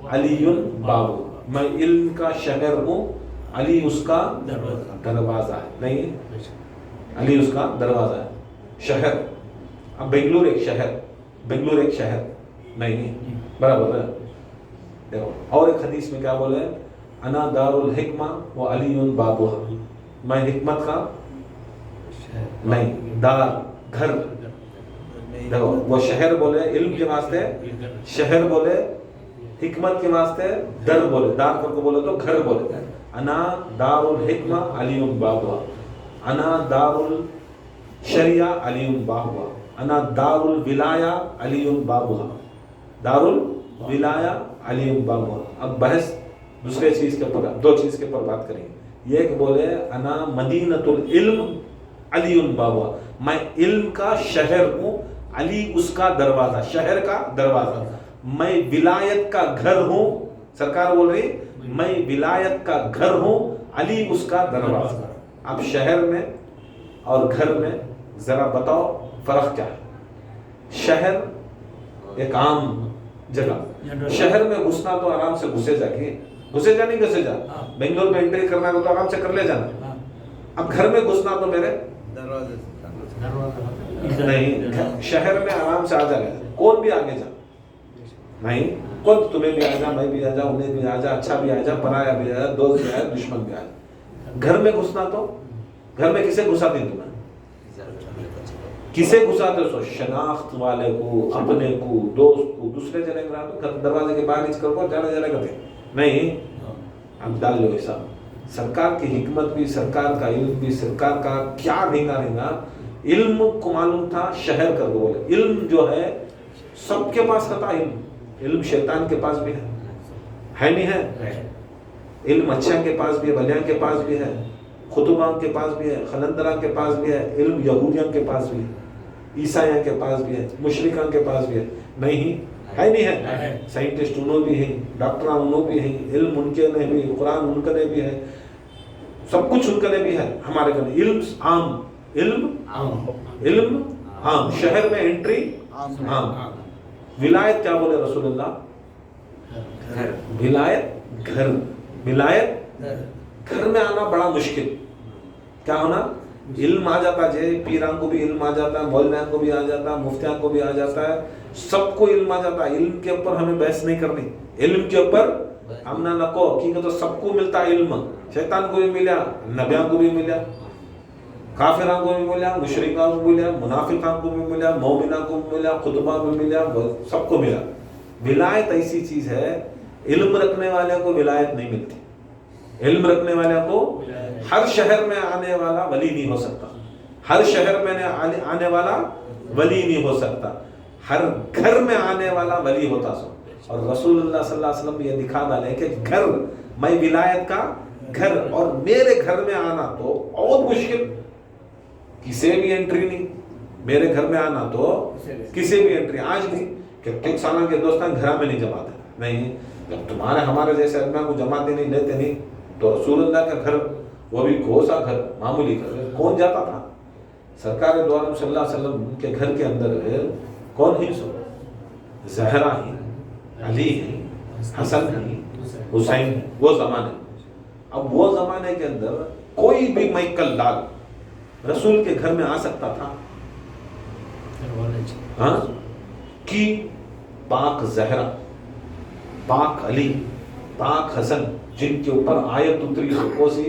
अलीयुन बाबू, मैं इल्म का शहर हूँ, अली उसका दरवाज़ा है, नहीं अली उसका दरवाज़ा है, शहर। अब बेंगलुरु एक शहर नहीं, बराबर है। देखो और एक हदीस में क्या बोले, अना दारुल हिकमा व अलीयुन बाबूहा, मैं हिकमत का नहीं, दार घर, देखो वो शहर बोले इल्म के वास्ते, शहर बोले हिकमत के वास्ते, दर बोले, दार करके बोले तो घर बोले। अना दारुल हिकमा अलीयुन बाबूहा, अना दारुल शरिया अलीयुन बाबूहा, अना दारुल विलाया अलीयुन बाबूहा, दारुल विलाया अलीयुन बाबूहा। अब बहस दूसरे चीज़ के ऊपर, 2 चीज़ के ऊपर बात करेंगे। एक बोले अना मदीनतुल इल्म अलीयुन बाबूहा, मैं इल्म का शहर हूँ, अली उसका दरवाज़ा, शहर का दरवाज़ा। मैं विलायत का घर हूँ, सरकार बोल रही मैं विलायत का घर हूँ, अली उसका दरवाज़ा। अब शहर में और घर में ज़रा बताओ फ़र्क क्या है। शहर एक आम जगह, शहर में घुसना तो आराम से घुसे जा नहीं घुसे जा, बेंगलोर में एंट्री करना है तो आराम से कर ले जाना। अब घर में घुसना तो मेरे नहीं, शहर में आराम से आ जाएगा, कौन भी आगे जा नहीं, कौन तुम्हें भी आ जा, मैं भी आ जा, उन्हें भी आ जा, अच्छा भी आ जा, पराया भी आ जा, दोस्त भी आ जा, दुश्मन भी आ जा, घर में घुसना तो घर में किसे घुसा दी तुम्हें? किसे घुसाते हो? शनाख्त वाले को, अपने को, दोस्त को, दूसरे जने दरवाजे के बाहर नीचे कर जाने जाने करते नहीं। अब डाल लो ऐसा। सरकार की हिकमत भी, सरकार का इल्म भी, सरकार का क्या रहेगा। इल्म को मालूम था, शहर कर दो बोले। इल्म जो है सबके पास था। इल्म शैतान के पास भी है नहीं है? इल्म अच्छा के पास भी है, भलिया के पास भी है, खुतबान के पास भी है, खलंदरा के पास भी है। इल्म यहूदियों के पास भी है, ईसाइयों के पास भी है, मुशरिकों के पास भी है। नहीं है नहीं है? साइंटिस्ट उन्हों भी हैं, डॉक्टर उन्हों भी हैं, इल्म उनके ने भी, कुरान उनके ने भी है, सब कुछ उनके ने भी है। हमारे कने इल्म आम, इल्म आम, शहर में एंट्री आम। विलायत क्या बोले रसूलुल्लाह? विलायत घर, विलायत घर में आना बड़ा मुश्किल। क्या होना? इल्म आ जाता है, पीरां को भी इल्म आ जाता है, मौलवियां को भी आ जाता है, मुफ्तियां को भी आ जाता है, सबको इल्म आ जाता है। इल्म के ऊपर हमें बहस नहीं करनी। इल्म के ऊपर हम ना नको, क्योंकि तो सबको मिलता है इल्म। शैतान को भी मिला, नबियां को भी मिला, काफिरां को भी मिला, मुशरिकां को भी मिला, मुनाफिकां को भी मिला, मोमिना को भी मिला, खुतबा को भी मिला, सबको मिला। विलायत ऐसी चीज है, इल्म रखने वाले को विलायत नहीं मिलती। इल्म रखने वाले को हर शहर में आने वाला वली नहीं हो सकता, हर शहर में आने वाला वली नहीं हो सकता, हर घर में आने वाला वली होता सो। और रसूलुल्लाह सल्लल्लाहु अलैहि वसल्लम ये दिखा डाले कि घर, मैं विलायत का घर, और मेरे घर में आना तो और मुश्किल, किसी भी एंट्री नहीं। मेरे घर में आना तो किसी भी एंट्री आज नहीं। कितने साल के दोस्त घर में नहीं जमाते नहीं। जब तुम्हारे हमारे जैसे आदमी को जमाते नहीं, लेते नहीं, तो रसूलुल्लाह का घर, वो भी कोसा घर, मामूली घर, कौन जाता था? सरकार दो आलम सल्लल्लाहु अलैहि वसल्लम के घर के अंदर कौन ही सो? ज़हरा ही, अली ही, हसन ही, हुसैन ही, वो जमाने। अब वो जमाने के अंदर कोई भी मैकल लाल रसूल के घर में आ सकता था? हाँ? कि पाक ज़हरा, पाक अली, पाक हसन, जिनके ऊपर आयत उतरी है कोसी,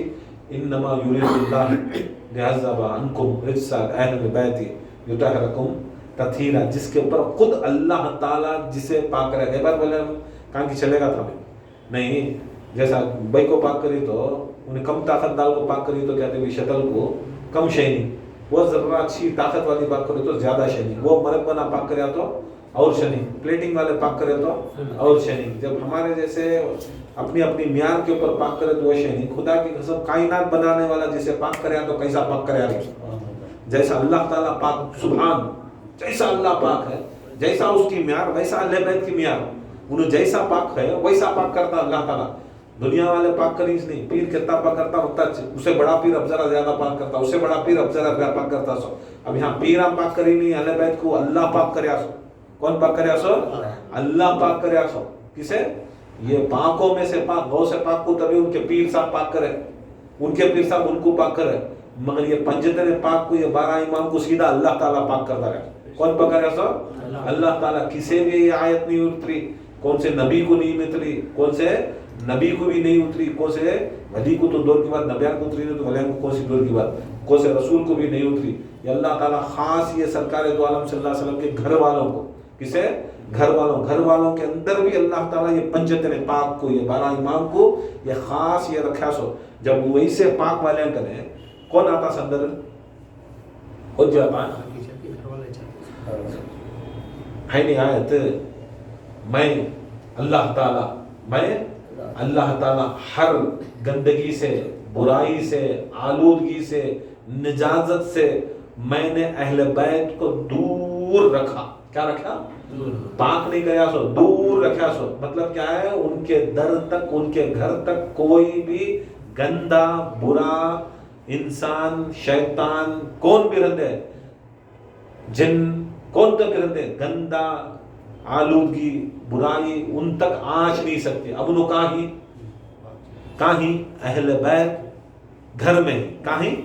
इन्नमा युरिदुल्लाह लियज़हिबा अन्कुम रिज्सा अहल बैति युतहहिरकुम तथहीरा, जिसके ऊपर खुद अल्लाह ताला जिसे पाक करे। एक बार बोले कहाँ की चलेगा था नहीं, जैसा भाई को पाक करी तो उन्हें कम ताकत दाल को पाक करी तो कहते हैं शतल को कम शैनी, वो जरा अच्छी ताकत वाली पाक करे तो ज्यादा शनी, वो मरक बना पाक करे तो और शनि, प्लेटिंग वाले पाक करे तो और शनि। जब हमारे जैसे अपनी अपनी म्यार के ऊपर पाक करे तो वो शनि। खुदा की कसम, कायनात बनाने वाला जिसे पाक करे तो कैसा पाक करे? जैसा अल्लाह ताला पाक, सुभान, जैसा अल्लाह पाक है, जैसा उसकी म्यार वैसा अल्लाह बैत की म्यार, उन्हें जैसा पाक है वैसा पाक करता अल्लाह ताला। दुनिया वाले पाक करीज नहीं, पीर कितना पाक करता उतना, उसे बड़ा पीर अब जरा ज्यादा पाक करता, उसे बड़ा पीर अब जरा ज्यादा पाक करता। सो अब यहाँ पीर पाक करी नहीं, अल्लाह बैत को अल्लाह पाक करे। सो कौन पाक करे? सो अल्लाह पाक करे। सो किसे? ये पाकों में से पाक, गौ से पाक को तभी उनके पीर साहब पाक करे, उनके पीर साहब उनको पाक करे। मगर ये पंजतने पाक को, ये 12 इमाम को सीधा अल्लाह ताला पाक करता रहे। कौन पाक करे? सो अल्लाह ताला। किसे भी ये आयत नहीं उतरी, कौन से नबी को नहीं उतरी, कौन से नबी को भी नहीं उतरी, कौन से वली को तो दूर की बात, नबियान को उतरी नहीं तो वलियान को कौन सी दूर की बात, कौन से रसूल को भी नहीं उतरी। ये अल्लाह ताला खास ये सरकार दो आलम सल्लल्लाहु अलैहि वसल्लम के घर वालों को, किसे? घर वालों के अंदर भी अल्लाह ताला ये पंजतने पाक को, ये 12 इमाम को ये खास ये रखा। सो जब वैसे पाक वाले कने कौन आता संदर हो जाता है नहीं आयत, मैं अल्लाह ताला हर गंदगी से, बुराई से, आलूदगी से, निजाजत से मैंने अहले बैत को दूर रखा। क्या रखा? पाक नहीं किया, सो दूर रखा। सो मतलब क्या है? उनके दर तक, उनके घर तक कोई भी गंदा, बुरा इंसान, शैतान, कौन भी रहते, जिन कौन तक रहते, गंदा, आलूदगी, बुराई उन तक आँच नहीं सकती। अब उन्हों कहीं अहले बैत घर में, कहीं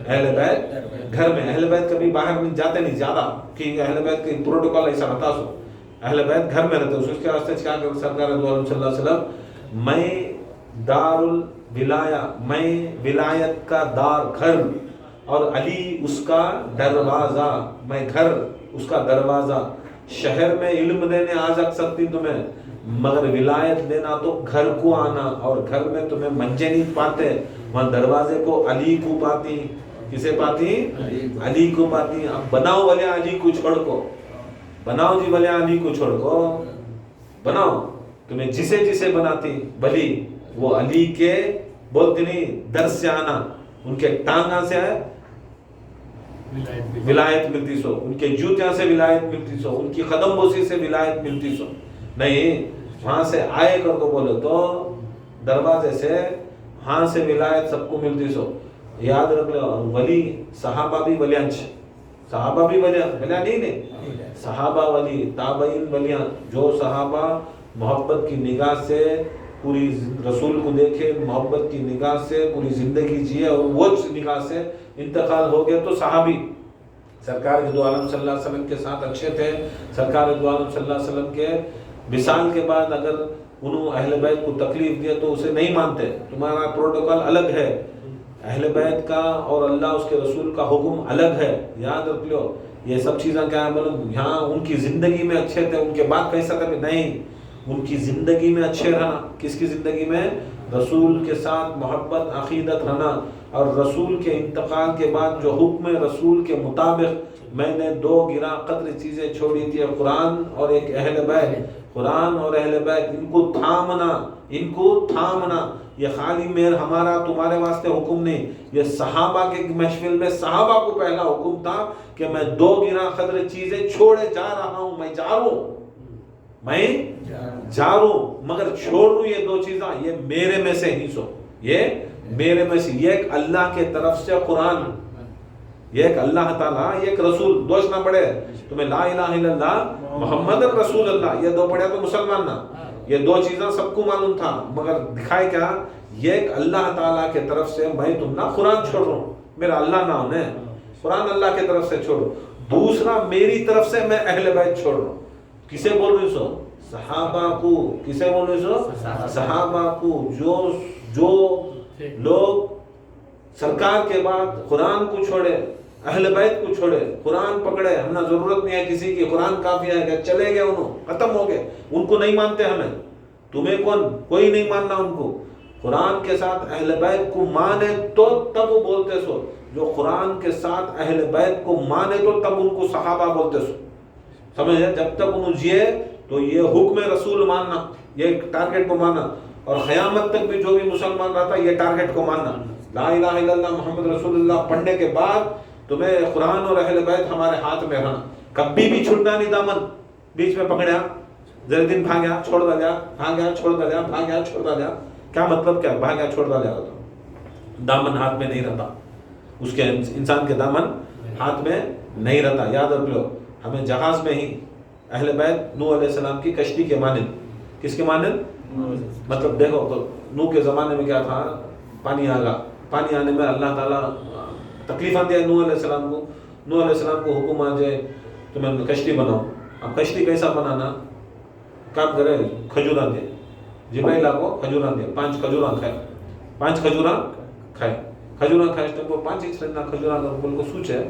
अहले बैत घर में। अहले बैत कभी बाहर नहीं जाते, नहीं ज्यादा, कि अहले बैत की प्रोटोकॉल ऐसा रहता। सो अहले बैत घर में रहते। उसके वास्ते क्या कर सरकार सल्लल्लाहु अलैहि वसल्लम, मैं میں ولایت کا دار گھر اور علی اس کا دروازہ، میں گھر اس کا دروازہ. شہر میں علم دینے آ سکتی تمہیں، مگر ولایت دینا تو گھر کو آنا، اور گھر میں تمہیں منجے نہیں پاتے، وہاں دروازے کو علی کو پاتی. کسے پاتی؟ علی کو پاتی. اب بناؤ بھلے علی کو چھوڑ کو، بناؤ جی بھلے علی کو چھوڑ کو، بناؤ. تمہیں جسے جسے بناتی بھلی وہ علی کے بولتی نہیں در سے آنا، ان کے ٹانگاں سے ہے ولایت ملتی سو، ان کے جوتیاں سے ولایت ملتی سو، ان کی قدم بوسی سے ولایت ملتی سو. نہیں، وہاں سے آئے کر کو بولے تو دروازے سے، ہاں سے ولایت سب کو ملتی سو. یاد رکھ لو. ولی صحابہ بھی ولیانچ، صحابہ بھی ولیاں نہیں صحابہ ولی، تابعین ولیاں. جو صحابہ محبت کی نگاہ سے پوری رسول کو دیکھے، محبت کی نگاہ سے پوری زندگی جیے اور وہ نگاہ سے انتقال ہو گئے تو صحابی. سرکار کے دو عالم صلی اللہ علیہ وسلم کے ساتھ اچھے تھے. سرکار کے دو عالم صلی اللہ علیہ وسلم کے وصال کے بعد اگر انہوں اہل بیت کو تکلیف دیا تو اسے نہیں مانتے. تمہارا پروٹوکول الگ ہے، اہل بیت کا اور اللہ اس کے رسول کا حکم الگ ہے. یاد رکھ لو. یہ سب چیزیں کیا ہے، یہاں ان کی زندگی میں اچھے تھے، ان کے بعد کیسا تھا؟ نہیں، ان کی زندگی میں اچھے رہنا. کس کی زندگی میں؟ رسول کے ساتھ محبت عقیدت رہنا. اور رسول کے انتقال کے بعد جو حکم رسول کے مطابق میں نے 2 گراں قدر چیزیں چھوڑی تھی، قرآن اور ایک اہل بیت. قرآن اور اہل بیت، ان کو تھامنا، ان کو تھامنا. یہ خالی ہمارا تمہارے واسطے حکم نہیں، یہ صحابہ کے محفل میں صحابہ کو پہلا حکم تھا کہ میں 2 گراں قدر چیزیں چھوڑے جا رہا ہوں. میں جا رہا ہوں، میں جا رہا ہوں، مگر چھوڑ رہا ہوں یہ 2 چیزاں. یہ میرے میں سے ہی سو، یہ میرے میں سے. یہ ایک اللہ کے طرف سے قرآن، یہ ایک اللہ تعالیٰ، یہ ایک رسول. دوش نہ پڑے تمہیں لا الہ الا اللہ محمد رسول اللہ، یہ 2 پڑھے تو مسلمان نہ. یہ 2 چیزاں سب کو معلوم تھا، مگر دکھائے کیا؟ یہ ایک اللہ تعالیٰ کے طرف سے میں تم نہ قرآن چھوڑ رہا ہوں، میرا اللہ نام ہے قرآن، اللہ کی طرف سے چھوڑو. دوسرا میری طرف سے میں اہل بیت چھوڑ رہا ہوں. کسے بول رہی سو؟ صحابہ کو. کسے بول رہی سو؟ صحابہ کو. جو لوگ سرکار کے بعد قرآن کو چھوڑے، اہل بیت کو چھوڑے، قرآن پکڑے، ہمیں ضرورت نہیں ہے کسی کی، قرآن کافی ہے کہ چلے گئے، انہوں ختم ہو گئے، ان کو نہیں مانتے ہمیں. تمہیں کوئی نہیں ماننا ان کو. قرآن کے ساتھ اہل بیت کو مانے تو تب وہ بولتے سو. جو قرآن کے ساتھ اہل بیت کو مانے تو تب ان کو صحابہ بولتے سو. سمجھے؟ جب تک انہوں جیے تو یہ حکم رسول ماننا، یہ ٹارگٹ کو ماننا، اور قیامت تک بھی جو بھی مسلمان رہتا یہ ٹارگٹ کو ماننا. لا الہ الا اللہ محمد رسول اللہ پڑھنے کے بعد تمہیں قرآن اور اہل بیت ہمارے ہاتھ میں رہنا. کبھی بھی چھوٹنا نہیں دامن. بیچ میں پکڑیا، ذرا دن بھاگیا چھوڑ دیا، بھاگیا چھوڑ دیا، بھاگیا چھوڑ دیا. کیا مطلب؟ کیا بھاگیا چھوڑ دیا؟ دامن ہاتھ میں نہیں رہتا، اس کے انسان کے دامن ہاتھ میں نہیں رہتا. یاد رکھ لو. ہمیں جہاز میں ہی اہل بیت نوح علیہ السلام کی کشتی کے مانند. کس کے مانند؟ مطلب دیکھو نوح کے زمانے میں کیا تھا، پانی آ گا. پانی آنے میں اللہ تعالیٰ تکلیف دیا نوح علیہ السلام کو. نوح علیہ السلام کو حکم آ جائے تو میں کشتی بناؤں. اب کشتی کیسا بنانا؟ کام کرے کھجوراں دے. جبرائیل کو کھجوراں دے. 5 کھجوراں کھائے، 5 کھجوراں کھائے. کھجوراں کھائے تو 5 کھجوراں بول کو سوچے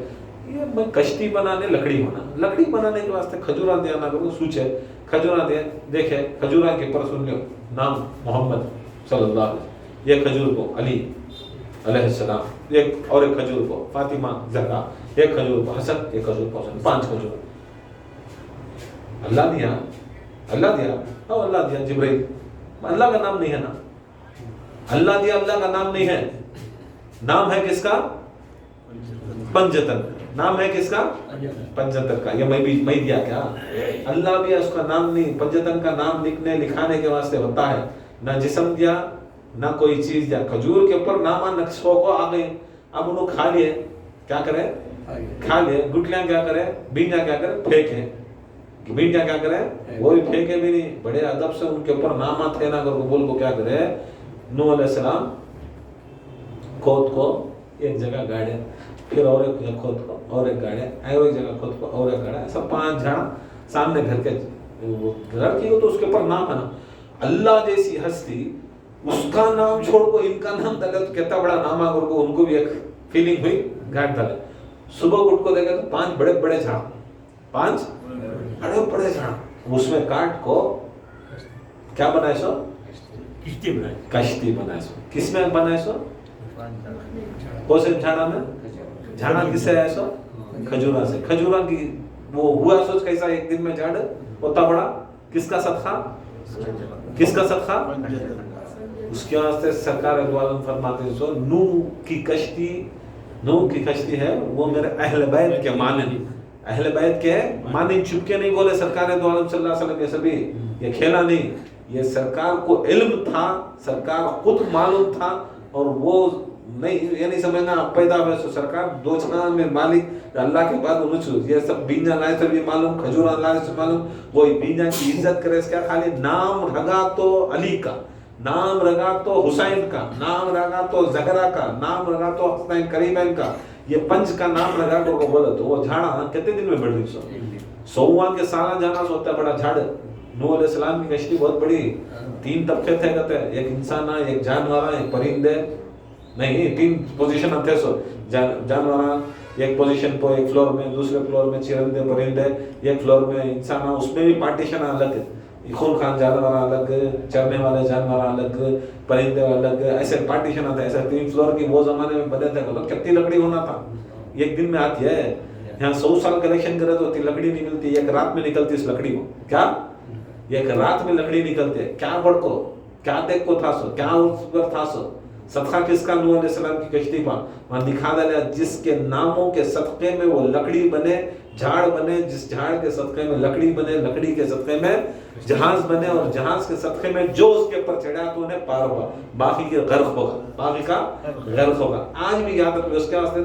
یہ میں کشتی بنانے لکڑی بنانے کے واسطے کھجوراں دیا نہ کروں. سوچے کھجوراں دے، دیکھے کھجوراں کے پر سن لو نام محمد صلی اللہ علیہ وسلم. یہ کھجور کو علی علیہ السلام، ایک اور ایک کھجور کو فاطمہ زہرا، ایک کھجور کو حسن، ایک کھجور کو حسن. 5 کھجور اللہ دیا. اللہ دیا اور اللہ دیا. جبرائیل اللہ کا نام نہیں ہے نا. اللہ دیا اللہ کا نام نہیں ہے. نام ہے کس کا؟ پنجتن. نام ہے کس کا؟ پنجتن کا. یہ میں دیا کیا؟ اللہ بھی اس کا نام نہیں. پنجتن کا نام لکھانے کے واسطے ہوتا ہے. نہ جسم دیا نہ کوئی چیز دیا. کھجور کے اوپر نامہ نقشوں کو آ گئے. اب انہوں کھا لیے. کیا کرے؟ کھا لیے. گٹلیاں کیا کرے؟ بینجا کیا کرے؟ پھینکے. بینجا کیا کرے؟ وہ بھی پھینکے بھی نہیں. بڑے ادب سے ان کے اوپر نامہ تھے نا کر بول کو کیا کرے؟ نوح علیہ السلام کھود کو ایک جگہ گاڑے، پھر اور ایک جگہ کھود کو اور ایک گاڑے، اور ایک جگہ کھود کو اور ایک گاڑے. ایسا 5 جھاڑ سامنے گھر کے گھر کی ہو تو اس کے اوپر نام ہے نا. اللہ جیسی ہستی उसका नाम छोड़ को इनका नाम डाले तो कितना बड़ा नाम आकर को उनको भी एक फीलिंग हुई, घाट डाले। सुबह उठ को देखा तो 5 बड़े बड़े झाड़, 5 बड़े बड़े झाड़, उसमें काट को क्या बनाए सो? कश्ती बनाए सो। किसमें बनाए सो? कौन से झाड़ा में? झाड़ा किससे आया सो? खजूरा से। खजूरा की वो हुआ सोच कैसा एक दिन में झाड़ उतना बड़ा, किसका सदका? किसका सदका? उसके वास्ते सरकार अदवालन फरमाते हैं सो नूह की कश्ती है वो मेरे अहले बैत के माने, अहले बैत के माने, चुपके नहीं बोले सरकार अदवालन सल्लल्लाहु अलैहि वसल्लम, ये सभी ये खेला नहीं, ये सरकार को इल्म था, सरकार खुद मालूम था, और वो नहीं ये नहीं समझना पैदा हुए सो सरकार दो छना में मालिक अल्लाह के बाद उन्होंने ये सब बीजा लाए से भी मालूम, खजूर लाए से मालूम, वो बीजा की इज्जत करे इसका खाली नाम रगा तो अली का, नाम रगा तो हुसैन का, नाम रगा तो जहरा का, नाम रगा तो हसनैन करीमैन का, ये पंच का नाम रगा को बोला तो वो झाड़ा कितने दिन में बढ़ रही सो 100 के साला जाना होता है बड़ा झाड़। नूह अलैहिस्सलाम की कश्ती बहुत बड़ी, 3 तबके थे कहते हैं, एक इंसान, एक जानवर, एक परिंदे, नहीं 3 पोजीशन थे सो जानवर एक पोजीशन पर, एक फ्लोर में, दूसरे फ्लोर में चिरंदे परिंदे, एक फ्लोर में इंसान, उसमें भी पार्टीशन अलग, खून खान जानवर अलग, चरने वाले जानवर अलग, परिंदे अलग, ऐसे पार्टीशन आता है। ऐसे 3 फ्लोर की वो जमाने में बने थे, मतलब कितनी लकड़ी होना था, एक दिन में आती है। यहाँ 100 साल कलेक्शन करे तो लकड़ी नहीं मिलती, एक रात में निकलती इस लकड़ी को, क्या एक रात में लकड़ी निकलती है, क्या बड़को क्या देख को था सो, क्या उस पर था सो। सदका किसका? नूह अलैहिस्सलाम की कश्ती पर वहां दिखा दिया जिसके नामों के सदके में वो लकड़ी बने, झाड़ बने, जिस झाड़ के सदके में लकड़ी बने, लकड़ी के सदके में जहाज बने, और जहाज के सदके में जो उसके ऊपर चढ़ा तो उन्हें पार हुआ, बाकी के गर्क होगा, बाकी का गर्क होगा। आज भी याद रखिए उसके वास्ते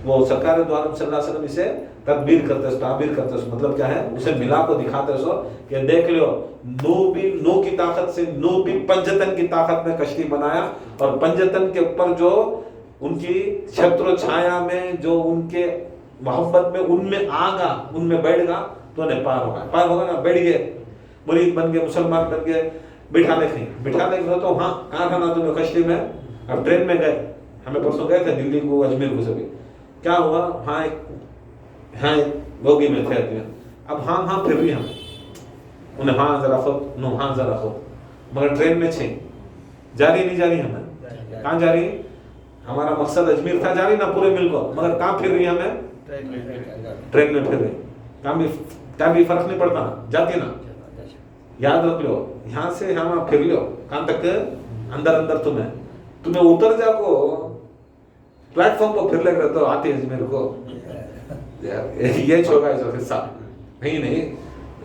वो सरकार द्वारा सल्लल्लाहु अलैहि वसल्लम इसे तदबीर करते हैं, ताबीर करते हैं, मतलब क्या है उसे मिला को दिखाते हैं कि देख लो नूह की ताकत से, नूह भी पंजतन की ताकत में कश्ती बनाया, और पंजतन के ऊपर जो उनकी छत्र छाया में जो उनके मोहब्बत में उनमें आगा, उनमें बैठ गा तो उन्हें पार होगा ना, बैठ गए, मुरीद बन गए, मुसलमान बन गए, बिठा ले तो हाँ कहाँ खाना तुम्हें कश्ती में। अब ट्रेन में गए, हमें परसों गए थे दिल्ली को, अजमेर को, सभी क्या हुआ, हाँ बोगी में थे, अब हाँ फिर भी हम उन्हें हाँ जरा खुद, नो हाँ जरा खुद, मगर ट्रेन में छे जारी नहीं जा रही, हमें कहाँ जा रही, हमारा मकसद अजमेर था, जा रही ना पूरे मिल को, मगर कहाँ फिर रही हमें, ट्रेन में फिर रही, कहाँ भी फर्क नहीं पड़ता, जाती ना, याद रख लो, यहाँ से यहाँ फिर लो, कहाँ तक, अंदर तुम्हें उतर जा को प्लेटफॉर्म पर फिर लग रहा तो आते हैं मेरे को ये छोड़ा है हिस्सा नहीं,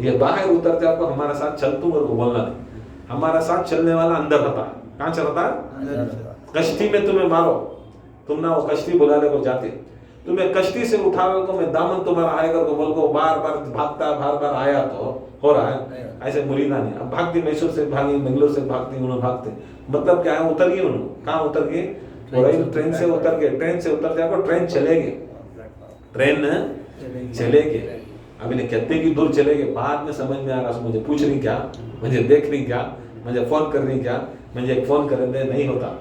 ये बाहर उतर जा को हमारे साथ चल, तुम को बोलना नहीं, हमारा साथ चलने वाला अंदर रहता है, कहाँ चलता है, कश्ती में तुम्हें मारो, तुम ना वो कश्ती बुलाने को जाते, तुम्हें कश्ती से उठावे को मैं दामन तुम्हारा आएगा को बोल को बार भागता, बार आया तो हो रहा है, ऐसे मुरीदा नहीं। अब भागती मैसूर से भागी, बेंगलोर से भागती, उन्होंने भागते, मतलब क्या है, उतर गई उन्होंने, कहाँ उतर गई, ट्रेन से उतर गए, ट्रेन से उतर जाकर ट्रेन चलेगी, अभी नहीं कितने की दूर चलेगे, बाद में समझ में आ रहा, मुझे पूछ रही क्या, मुझे देख रही क्या, मुझे फोन कर रही क्या, मुझे एक फोन कर दे, नहीं होता,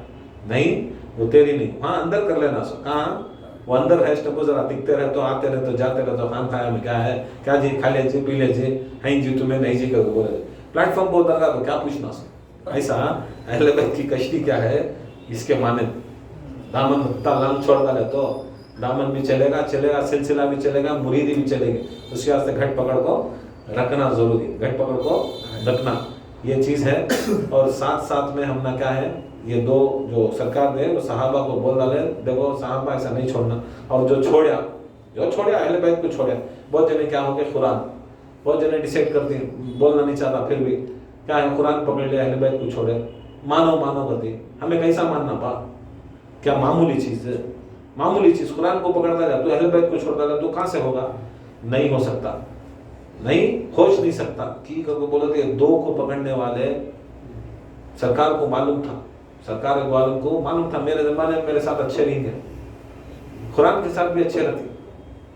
नहीं वो तेरी नहीं, हाँ अंदर कर लेना सो, कहाँ वो अंदर है स्टेप, जरा दिखते रहे तो, आते रहे तो, जाते रहे तो, खान खाया में क्या है, क्या जी खा लीजिए, पी लीजिए, हैं जी तुम्हें नहीं जी कर बोले, प्लेटफॉर्म पर उतर तो क्या पूछना सो। ऐसा अहले बैत की कश्ती क्या है, इसके माने दामन तालाम छोड़ डाले तो दामन भी चलेगा, सिलसिला भी चलेगा, मुरीदी भी चलेगी, उसके वास्ते घट पकड़ को रखना जरूरी, घट पकड़ को रखना ये चीज है। और साथ में हमने क्या है, ये 2 जो सरकार ने वो सहाबा को बोल डाले, देखो सहाबा ऐसा नहीं छोड़ना, और जो छोड़ा अहले बैत को छोड़ा, बहुत जने क्या हो गए, कुरान बहुत जने डिसाइड करती, बोलना नहीं चाहता, फिर भी क्या है, कुरान पकड़ लिया, अहले बैत को छोड़े, मानो करती, हमें कैसा मानना पा, क्या मामूली चीज कुरान को पकड़ता जा, तो अहले बैत को छोड़ता जा, तो कहां से होगा, नहीं हो सकता, नहीं खोज नहीं सकता। की को बोला कि 2 को पकड़ने वाले सरकार को मालूम था, सरकार वालों को मालूम था, मेरे जमाने में मेरे साथ अच्छे नहीं थे, कुरान के साथ भी अच्छे रहते,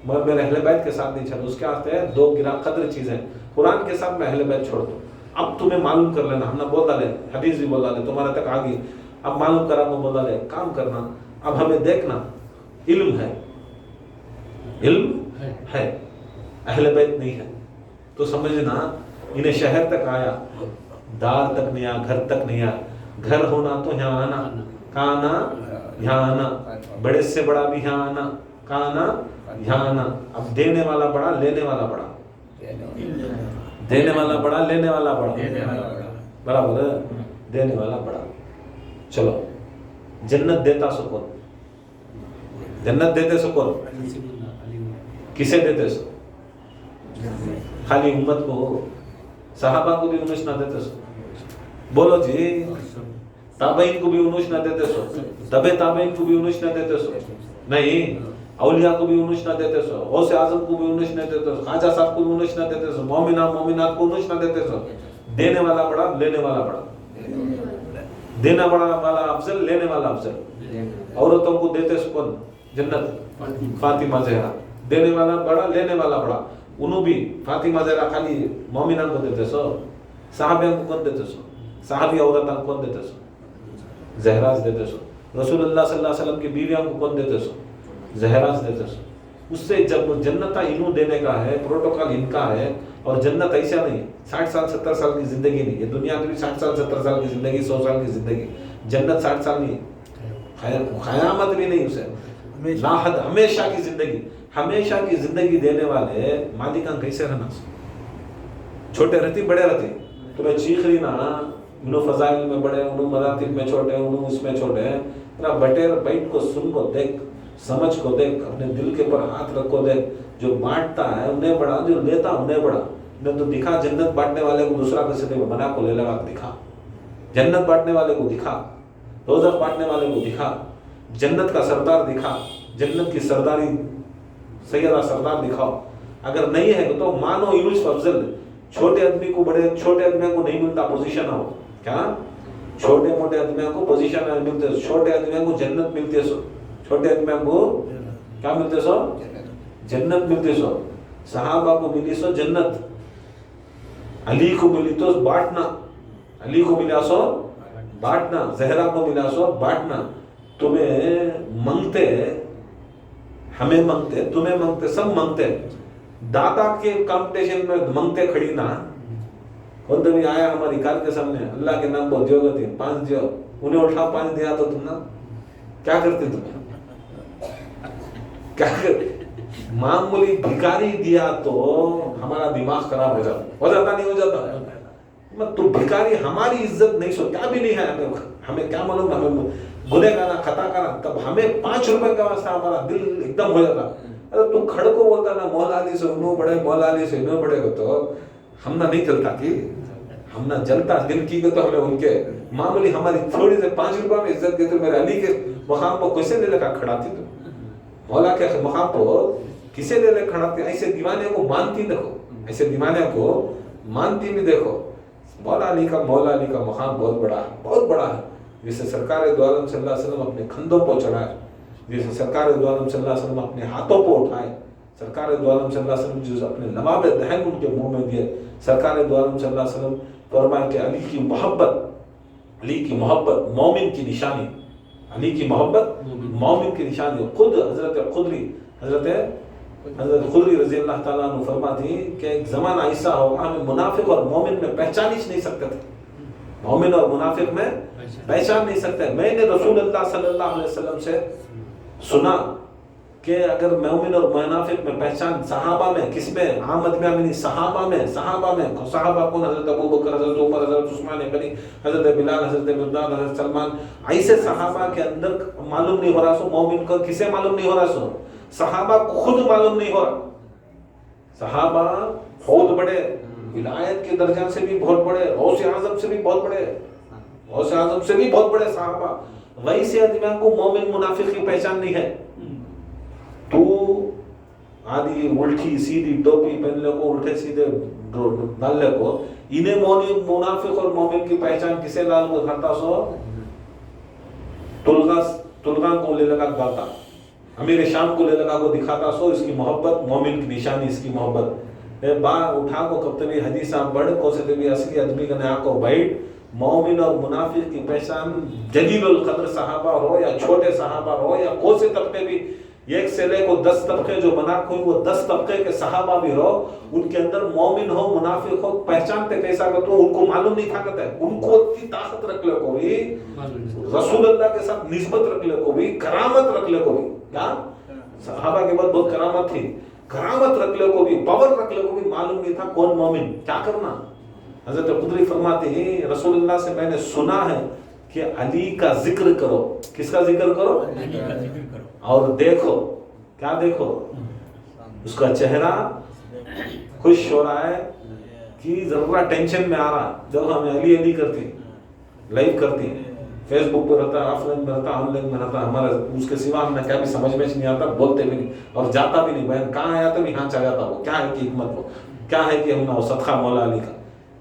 मगर मेरे अहले बैत के साथ नहीं चल, उसके वास्ते 2 गिरा कदर चीजें, कुरान के साथ मैं अहले बैत छोड़ दूं, अब तुम्हें मालूम कर लेना, हमने बोल डाले, हदीस भी बोल डाले, तुम्हारे तक आ गई, अब मालूम करा को बोल डाले, काम करना, अब हमें देखना, इल्म है, इल्म है, अहले बैत नहीं है, तो समझना इन्हें शहर तक आया, दार तक नहीं आया, घर तक नहीं आया, घर होना तो यहाँ आना, कहाँ आना, यहाँ आना, बड़े से बड़ा भी यहाँ आना, कहाँ आना, यहाँ आना। अब देने वाला बड़ा, लेने वाला बड़ा, देने वाला बड़ा, लेने वाला बड़ा, बराबर है, देने वाला बड़ा। चलो, जन्नत देता सो कौन? जन्नत देते सो कौन? किसे देते सो? खाली उम्मत को, सहाबा को भी उन्नीस ना देते सो, बोलो जी, ताबईन को भी उन्नीस ना देते सो, तबे ताबईन को भी उन्नीस ना देते सो, नहीं, औलिया को भी उन्नीस ना देते सो, गौसे आजम को भी उन्नीस ना देते सो, खाजा साहब को भी उन्नीस ना देते सो, मोमिनात को उन्नीस ना देते सो। देने वाला बड़ा, लेने वाला बड़ा, देने वाला अफजल, लेने वाला अफजल। औरतों को देते सो कौन? जन्नत, फातिमा ज़हरा। देने वाला बड़ा, लेने वाला बड़ा, उन्हों भी फातिमा ज़हरा खाली मोमिना को देते सो, साहबियों को कौन देते सो? साहबी औरतों को कौन देते सो? ज़हराज देते सो। रसूलुल्लाह सल्लल्लाहु अलैहि वसल्लम की बीवियों को कौन देते सो? ज़हराज देते सो। उससे जब जन्नत इन्हों देने का है, प्रोटोकॉल इनका है, और जन्नत ऐसा नहीं है 60 साल 70 साल की जिंदगी नहीं, ये दुनिया की भी 60 साल 70 साल की जिंदगी, 100 साल की जिंदगी, जन्नत 60 साल नहीं, क़यामत भी नहीं उसे, लाहद हमेशा की जिंदगी, हमेशा की जिंदगी देने वाले मालिकां कैसे रहना? छोटे रहती बड़े रहती, तुम्हें चीख रही ना, उन्हों फजाइल में बड़े, उन्हों मरातिब में छोटे, उन्हों उसमें छोटे हैं, तेरा बटेर बैठ को सुन को देख, समझ को देख, अपने दिल के ऊपर हाथ रखो देख, जो बांटता है उन्हें बड़ा, जो लेता उन्हें बड़ा। ने तो दिखा जन्नत बांटने वाले को दूसरा किसी ने बना को ले लगा दिखा, जन्नत बांटने वाले को दिखा, रोज़ा बांटने वाले को दिखा, जन्नत का सरदार दिखा, जन्नत की सरदारी सैयदा सरदार दिखाओ। अगर नहीं है तो मानो यूनुस अफजल, छोटे आदमी को बड़े, छोटे आदमी को नहीं मिलता पोजीशन हो, क्या छोटे मोटे आदमियों को पोजीशन नहीं मिलते, छोटे आदमियों को जन्नत मिलती है, सो छोटे आदमियों को क्या मिलते सो? जन्नत मिलती सो। सहाबा को मिली सो जन्नत, अली को मिली तो बांटना, अली को मिला सो बांटना, ज़हरा को मिला सो बांटना। तुम्हें मांगते, हमें मांगते, तुम्हें मांगते, सब मांगते, दाता के कंपटीशन में मांगते खड़ी ना, कौन तो भी आया हमारी कार के सामने, अल्लाह के नाम बहुत जोगती 5 दियो, उन्हें उठा 5 दिया तो तुम ना क्या करते? तुम्हें क्या कर? मामूली भिखारी दिया तो हमारा दिमाग खराब हो जाता नहीं हो जाता? तो भिखारी हमारी इज्जत नहीं सो, क्या भी नहीं है हमें क्या मालूम, हमें गुनहगार खता करा, तब हमें 5 रुपए का वास्ता हमारा दिल एकदम हो जाता। अरे तू खड़ को बोलता ना, मौलाली से उन्हों बड़े, मौलाली से इन्हों बड़े को, तो हमना नहीं चलता कि हमना जलता दिल की तो हमें उनके मामूली हमारी थोड़ी से 5 रुपए में इज्जत देते। मेरे अली के मकाम को कैसे ले लगा खड़ा थी तुम, मौला के मकाम को किसे ले ले खड़ा थी? ऐसे दीवाने को मानती देखो, ऐसे दीवाने को मानती भी देखो। मौला अली का मकाम बहुत बड़ा है, जिसे सरकार दो आलम सल्लल्लाहु अलैहि वसल्लम अपने कंधों पर चढ़ाए, जिसे सरकार दो आलम सल्लल्लाहु अलैहि वसल्लम अपने हाथों पर उठाए, सरकार दो आलम सल्लल्लाहु अलैहि वसल्लम जो अपने लबाब दहन उनके मुंह में दिए, सरकार दो आलम सल्लल्लाहु अलैहि वसल्लम फरमाए कि अली की मोहब्बत मोमिन की निशानी, अली की मोहब्बत मोमिन की निशानी। खुद हजरत खुदरी रजी अल्लाह ताला अन्हु फरमाती कि एक ज़माना ऐसा होगा हमें मुनाफिक और मोमिन में पहचान ही नहीं सकते थे, मोमिन और मुनाफिक में पहचान नहीं सकते। मैंने रसूलुल्लाह सल्लल्लाहु अलैहि वसल्लम से सुना कि अगर मोमिन और मुनाफिक में पहचान सहाबा में, किसमें? आमद में नहीं, सहाबा में सहाबा कौन? हजरत अबू बकर, हजरत उमर, हजरत उस्मान गनी, हजरत बिलाल, हजरत मिर्दाद, हजरत सलमान, ऐसे सहाबा के अंदर मालूम नहीं हो रहा सो मोमिन को किसे मालूम नहीं हो रहा सो? सहाबा को खुद मालूम नहीं हो रहा। सहाबा बहुत बड़े, विलायत के दर्जा से भी बहुत बड़े, गौसे आजम से भी बहुत बड़े, गौसे आजम से भी बहुत बड़े सहाबा, वैसे आदमियों को मोमिन मुनाफिक की पहचान नहीं है। तू आदि उल्टी सीधी टोपी पहन ले को, उल्टे सीधे डाल ले को, इन्हें मुनाफिक और मोमिन की पहचान किसे लाल को करता सो? तुलगा को ले लगा डालता, अमीर शाम को ले लगा को दिखाता सो इसकी मोहब्बत मोमिन की निशानी, इसकी मोहब्बत। बा उठा को कब तभी हदीस आप बढ़ को से तभी असली आदमी का नया को बैठ मोमिन और मुनाफिक की पहचान जलीलुल कद्र सहाबा हो या छोटे सहाबा हो या कौन से तबके भी 1 से लेकर 10 तबके जो बना कोई वो 10 तबके के सहाबा भी रहो, उनके अंदर मोमिन हो मुनाफिक हो पहचानते कैसा कर तो उनको मालूम नहीं था कहता है, उनको इतनी ताकत रख ले को भी, रसूल अल्लाह के साथ निस्बत रख ले को भी, करामत रख ले को भी, क्या सहाबा के बाद बहुत करामत थी, करामत रख ले को भी, पावर रख ले को भी मालूम नहीं था कौन मोमिन क्या करना। हजरत खुदरी फरमाते हैं रसूलुल्लाह से मैंने सुना है कि अली का जिक्र करो, किसका जिक्र करो, अली का जिक्र करो, और देखो क्या देखो उसका चेहरा खुश हो रहा है कि जरा टेंशन में आ रहा, जब हम अली अली करते लाइव करते फेसबुक पे रहता, ऑफलाइन में रहता, ऑनलाइन में रहता, हमारा उसके सिवा हमने क्या भी समझ में नहीं आता, बोलते भी नहीं और जाता भी नहीं, बहन कहाँ आया तो भी यहाँ चला जाता, वो क्या है कि हिकमत, वो क्या है कि हमने वो सदका मौला अली का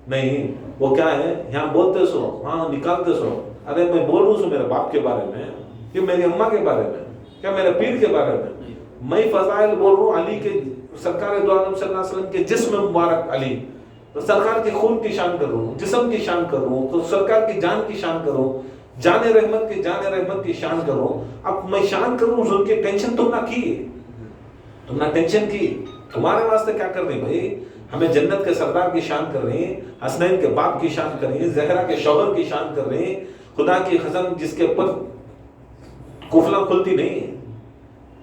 नहीं, वो क्या है यहाँ बोलते सो वहाँ निकालते सो, अरे मैं बोलूँ सो मेरे बाप के बारे में, कि मेरी अम्मा के बारे में, क्या मेरे पीर के बारे में, मैं फजाइल बोल रहा हूँ अली के, सरकार दो आलम सल्लल्लाहु अलैहि वसल्लम के जिस्म मुबारक अली, तो सरकार के खून की शान कर रहा हूँ, जिस्म की शान कर रहा हूँ, तो सरकार की जान की शान कर रहा हूँ, जाने रहमत की शान कर रहा हूँ। अब मैं शान कर रहा हूँ, उनकी टेंशन तुम ना की, तुम ना टेंशन की, तुम्हारे वास्ते क्या कर रही भाई, हमें जन्नत के सरदार की शान कर रही हैं, हसनैन के बाप की शान कर रही हैं, जहरा के शौहर की शान कर रही हैं, खुदा की खसम जिसके ऊपर कुफला खुलती नहीं है,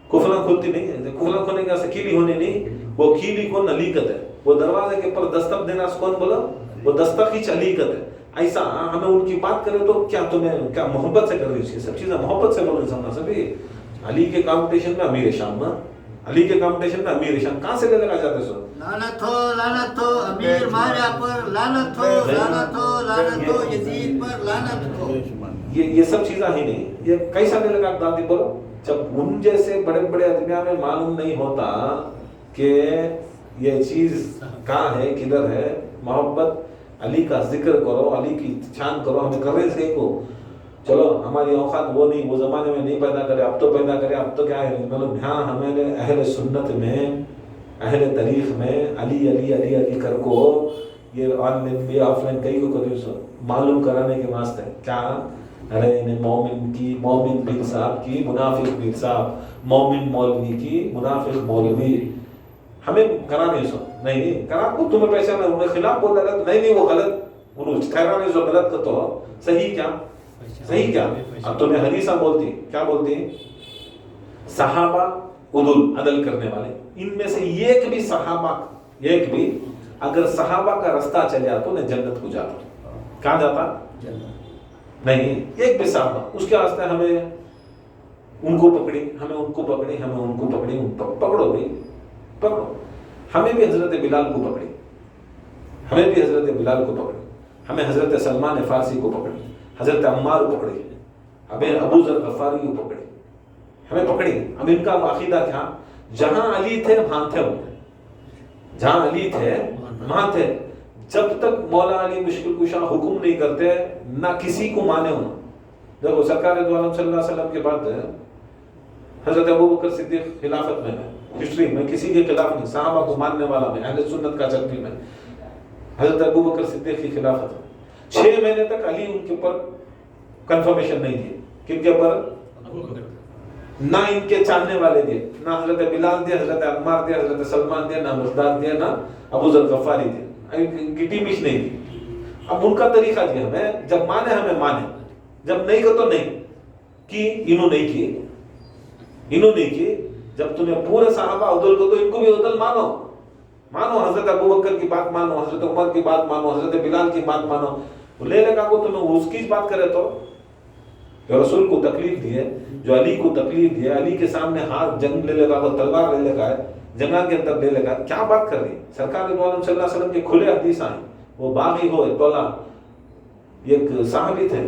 कुफला खुलती नहीं है, कुफला खोलने का कीली होने नहीं, वो कीली कौन अलीकत है, वो दरवाजे के ऊपर दस्तक देना कौन बोला, वो दस्तक ही अलीकत है। ऐसा हमें उनकी बात करें तो क्या तुम्हें क्या मोहब्बत से कर रही है, सब चीजें मोहब्बत से बोल रही समझना सभी। अली के कंपटीशन में अमीर शान ना, अली के कंपटीशन में अमीर शान कहाँ से ले लगा जाते सो, लानत हो अमीर मारिया पर, लानत हो यजीद पर, लानत हो। ये सब चीजें ही नहीं, ये कैसा ले लगा दादी बोलो, जब उन जैसे बड़े बड़े आदमियों में मालूम नहीं होता कि ये चीज कहाँ है किधर है, मोहब्बत अली का जिक्र करो, अली की शान करो, हमें करने से को चलो हमारी औकात वो नहीं, वो जमाने में नहीं पैदा करे, अब तो पैदा करे, अब तो क्या है मतलब हाँ हमें अहले सुन्नत में अहले तारीख में अली अली अली अली कर को ये ऑनलाइन भी ऑफलाइन कई को करी मालूम कराने के वास्ते क्या, अरे इन्हें मोमिन की मोमिन पीर साहब की मुनाफिक पीर साहब, मोमिन मौलवी की मुनाफिक मौलवी, हमें कराने सो नहीं करा को तुम्हें पैसा ना उन्हें खिलाफ बोल रहा तो नहीं वो गलत, उन्होंने ठहराने सो गलत का तो सही क्या, सही क्या। अब तुम्हें हदीसा बोलती क्या बोलती, सहाबा उदुल अदल करने वाले, इनमें से एक भी सहाबा, एक भी अगर सहाबा का रास्ता चल जाता तो जन्नत को जाता, कहाँ जाता नहीं, एक भी सहाबा उसके रास्ते हमें उनको पकड़ी, हमें उनको पकड़ी, हमें उनको पकड़ी, पकड़ो भाई पकड़ो, हमें भी हजरत बिलाल को पकड़ी, हमें भी हजरत बिलाल को पकड़ी, हमें हजरत सलमान फारसी को पकड़ी, हजरत अम्मार को पकड़ी, हमें अबू जर गफारी को पकड़ी, हमें पकड़ी। अब इनका अकीदा क्या, जहां अली थे वहां थे, जहां अली थे वहां थे, जब तक मौला अली मुश्किल कुशा हुक्म नहीं करते ना किसी को माने हो। देखो सरकार दो आलम सल्लल्लाहु अलैहि वसल्लम के बाद हजरत अबू बकर सिद्दीक खिलाफत में है, हिस्ट्री में किसी के खिलाफ नहीं, सहाबा को मानने वाला में, अहले सुन्नत का चलती में हजरत अबू बकर सिद्दीक की खिलाफत में 6 महीने तक अली उनके ऊपर कंफर्मेशन नहीं दिए, किनके ऊपर, ना इनके चाहने वाले दिए, ना हजरत बिलाल दिए, हजरत अम्मार दिए, हजरत सलमान दिए, ना मिक़दाद दिए, ना अबू जर गफारी दिए, इनकी टीम ही नहीं दी। अब उनका तरीका दिया हमें, जब माने हमें माने, जब नहीं को तो नहीं कि इन्होंने नहीं किए, इन्होंने नहीं किए। जब तुम्हें पूरे सहाबा उदल को तो इनको भी उदल मानो, मानो हजरत अबू बकर की बात मानो, हजरत उमर की बात मानो, हजरत बिलाल की बात मानो, ले लगा को तुम्हें उसकी बात करे तो जो रसूल को तकलीफ दी है, जो अली को तकलीफ दी है, अली के सामने हाथ जंग ले लगा, वो तलवार ले लगा है, जंगा के अंदर ले लगा, क्या बात कर रही। सरकार दो आलम सल्लल्लाहु अलैहि वसल्लम के खुले हदीस आए, वो बागी हो तोला, एक सहाबी थे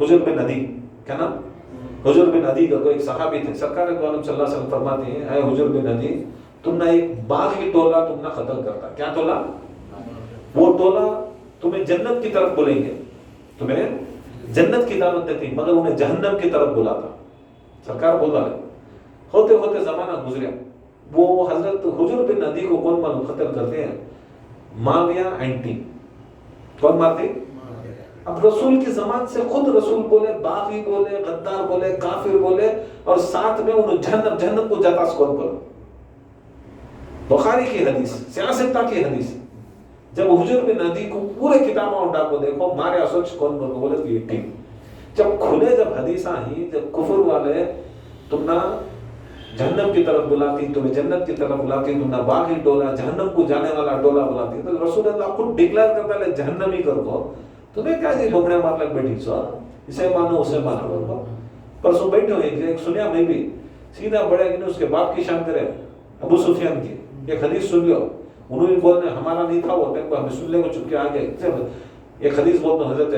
हुजर बिन अदी, क्या नाम, हुजर बिन अदी का कोई एक सहाबी थे, सरकार दो आलम सल्लल्लाहु अलैहि वसल्लम फरमाते हैं, ऐ हुजर बिन अदी, तुम ना एक बागी टोला तुम ना कत्ल करता, क्या टोला, वो टोला तुम्हें जन्नत की तरफ बुलाएंगे, तुम्हें जन्नत की दावत देती, मगर उन्हें जहन्नम की तरफ बुलाता। सरकार बोल रहा है, होते होते जमाना गुजरा, وہ حضرت حجر بن عدی کو کون قتل کرتے ہیں؟ معاویہ اینٹی. کون مارتے؟ اب رسول کی زمان سے خود رسول بولے، باغی بولے، غدار بولے، کافر بولے، اور ساتھ میں انہوں جہنم کو جاتا کون بولے. بخاری کی حدیث، سیاستہ کی حدیث. جب حجر بن عدی کو پورے کتاب اونڈا کو دیکھو، مارے اسوچ کون بولے تو یہ ٹیم. جب کھلے جب حدیث آئی، جب کفر والے تم نہ جہنم کی طرف بلاتی، تمہیں جنت کی طرف بلاتی، تم نہ باغی ڈولا، جہنم کو جانے والا ڈولا بلاتی، تو رسول اللہ خود ڈکلیئر کرتا ہے جہنم ہی کر دو. تمہیں کیا جی بھوکڑے مار لگ بیٹھی سو، اسے مانو اسے مانو. پرسوں بیٹھے ہوئے ایک سنیا میں بھی سیدھا بڑے کہ اس کے باپ کی شان کرے ابو سفیان کی. ایک حدیث سن لو، انہوں نے بولنے ہمارا نہیں تھا وہ ٹائم، ہمیں سن لے کو چپ کے آگے. ایک حدیث بولتا حضرت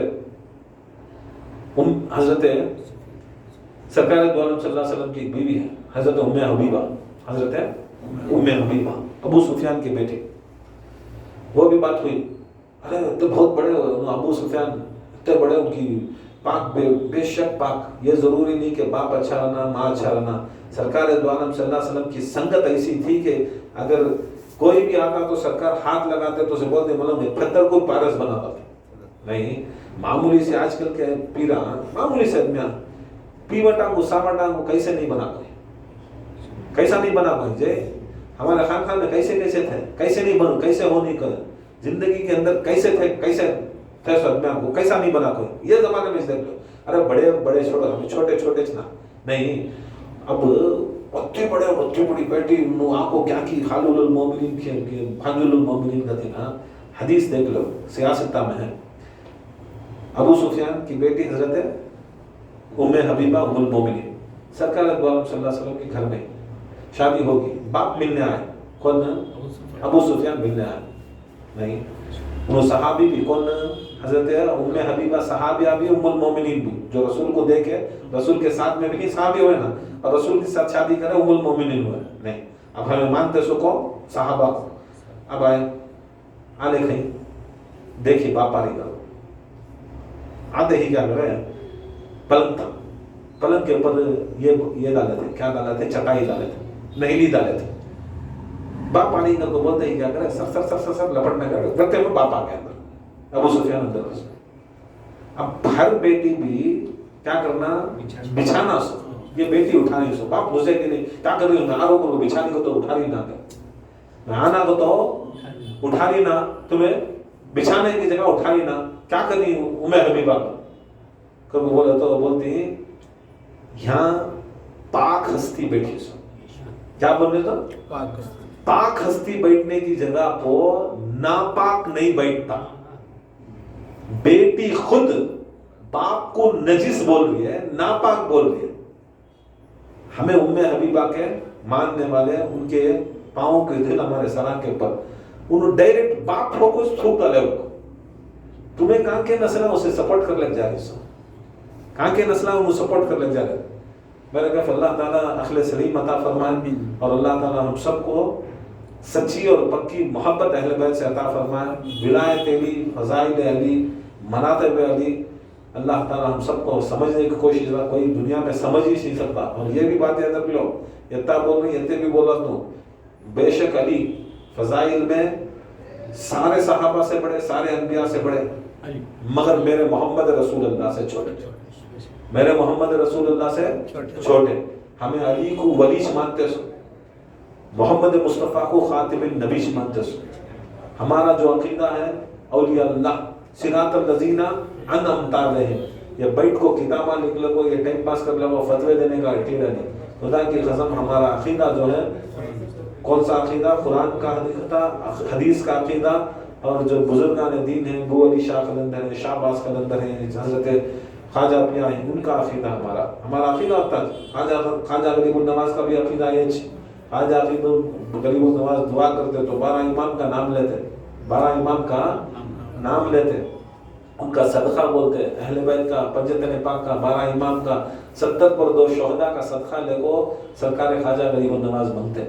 سرکار دو عالم صلی اللہ علیہ وسلم کی ایک بیوی ہے، حضرت ام حبیبہ. حضرت ام حبیبہ ابو سفیان کے بیٹے. وہ بھی بات ہوئی، ارے تو بہت بڑے ابو سفیان اتنے بڑے، ان کی پاک بے شک پاک. یہ ضروری نہیں کہ باپ اچھا رہنا، ماں اچھا رہنا. سرکار دو عالم صلی اللہ علیہ وسلم کی سنگت ایسی تھی کہ اگر کوئی بھی آتا تو سرکار ہاتھ لگاتے تو اسے بولتے ملم پتھر کو پارس بناتا تھا. نہیں معمولی سے آج کل کے پیران معمولی سے آدمیاں پیوٹانگو ساوٹانگو کیسے نہیں بنا پائے، کیسا نہیں بنا پائے. جے ہمارے خان میں کیسے تھے، کیسے نہیں بنو، کیسے ہو نہیں کر زندگی کے اندر کیسے تھے آدمیاں کو کیسا نہیں بنا کوئی. یہ زمانے میں دیکھ لو، ارے بڑے بڑے چھوڑو، ہمیں چھوٹے چھوٹے چھنا نہیں. اب اتنے بڑے اتنی بڑی بیٹی آپ کو کیا کی خالد المومنین کی خالد المومنین کا تھی نا. حدیث دیکھ لو، سیاستہ میں ہے. ابو سفیان کی بیٹی حضرت ام حبیبہ ام المومنین، سرکار دو عالم صلی اللہ علیہ وسلم کے گھر میں شادی ہوگی. باپ ملنے آئے، کون؟ ابو سفیان ملنے آئے. نہیں وہ صحابی بھی کون؟ حضرت ام حبیبہ صحابیہ بھی، ام المومنین بھی، جو رسول کو دیکھے رسول کے ساتھ میں بھی صحابی ہوئے نا، اور رسول کے ساتھ شادی کرے ام المومنین ہوئے. نہیں اب ہمیں مانتے سو کو صحابہ کو. اب آئے آلے کہیں دیکھیے باپ آری کرو. آتے ہی کیا کرے، پلنگ تھا، پلنگ کے اوپر یہ ڈالے تھے، کیا ڈالے تھے، چٹائی ڈالے تھے، نہیلی ڈالے تھے. باپ پانی کر کو بولتے ہی کیا کرے، سر لپٹنے کا رکھتے ہوئے باپ آ گیا اندر، ابو سفیان اندر. اب ہر بیٹی بھی کیا کرنا، بچھانا سو. یہ بیٹی اٹھانی سو، باپ گھسے کہ نہیں کیا کر رہی ہوں میں آرو کو بچھانے کو تو اٹھا رہی نہ کر، میں آنا کو تو اٹھا رہی نہ، تمہیں بچھانے کی جگہ اٹھا رہی نہ، کیا کر رہی ہوں ام حبیبہ کبھی بولے تو بولتی یہاں پاک ہستی بیٹھی سو. کیا بول رہے تو پاک ہستی بیٹھنے کی جگہ کو ناپاک نہیں بیٹھتا. بیٹی خود باپ کو نجس بول رہی ہے، ناپاک بول رہی ہے. ہمیں ام حبیبہ کے ماننے والے ان کے پاؤں کے دل ہمارے سران کے اوپر، انہوں ڈائریکٹ باپ ہو کو تھوک ڈالے ہو. تمہیں کہاں کے نسلیں اسے سپورٹ کر لگ جا رہی سو، کہاں کے نسلیں انہوں سپورٹ کر لگ جا رہے. میرے کہا اللہ تعالیٰ عقل سلیم عطا فرمائے، اور اللہ تعالیٰ ہم سب کو سچی اور پکی محبت اہل بیت سے عطا فرمائے. ولایت علی، فضائل علی، مناقب علی، اللہ تعالیٰ ہم سب کو سمجھنے کی کوشش کرا. کوئی دنیا میں سمجھ ہی نہیں سکتا. اور یہ بھی بات یاد رکھ لو، اتنا بول رہی اتنے بھی بولا تو بے شک علی فضائل میں سارے صحابہ سے بڑے، سارے انبیاء سے بڑے، مگر میرے محمد رسول اللہ سے چھوٹے، میرے محمد رسول اللہ سے چھوٹے. ہمیں علی کو ولی مانتے سو، محمد مصطفیٰ کو خاتم النبی مانتے سو. ہمارا جو عقیدہ ہے اولیاء اللہ صراط الذین انعمت علیہم. یہ بیٹھ کو کتابہ لکھ لو، یہ ٹائم پاس کر لو، فتوے دینے کا عقیدہ نہیں. خدا کی قسم ہمارا عقیدہ جو ہے، کون سا عقیدہ؟ قرآن کا عقیدہ، حدیث کا عقیدہ، اور جو بزرگان دین ہیں، ابو علی شاہ قلندر ہیں، شاہ عباس قلندر ہیں، حضرت خواجہ پیا ہیں، ان کا عقیدہ ہمارا عقیدہ ہوتا ہے. خواجہ غریب النواز کا بھی عقیدہ یہ ہے. خواجہ غریب النواز دعا کرتے تو 12 امام کا نام لیتے، 12 امام کا نام لیتے، ان کا صدقہ بولتے، اہل بیت کا، پنجتن پاک کا، 12 امام کا، 70 پر 2 شہداء کا صدقہ لے کو سرکار خواجہ غریب النواز بنتے.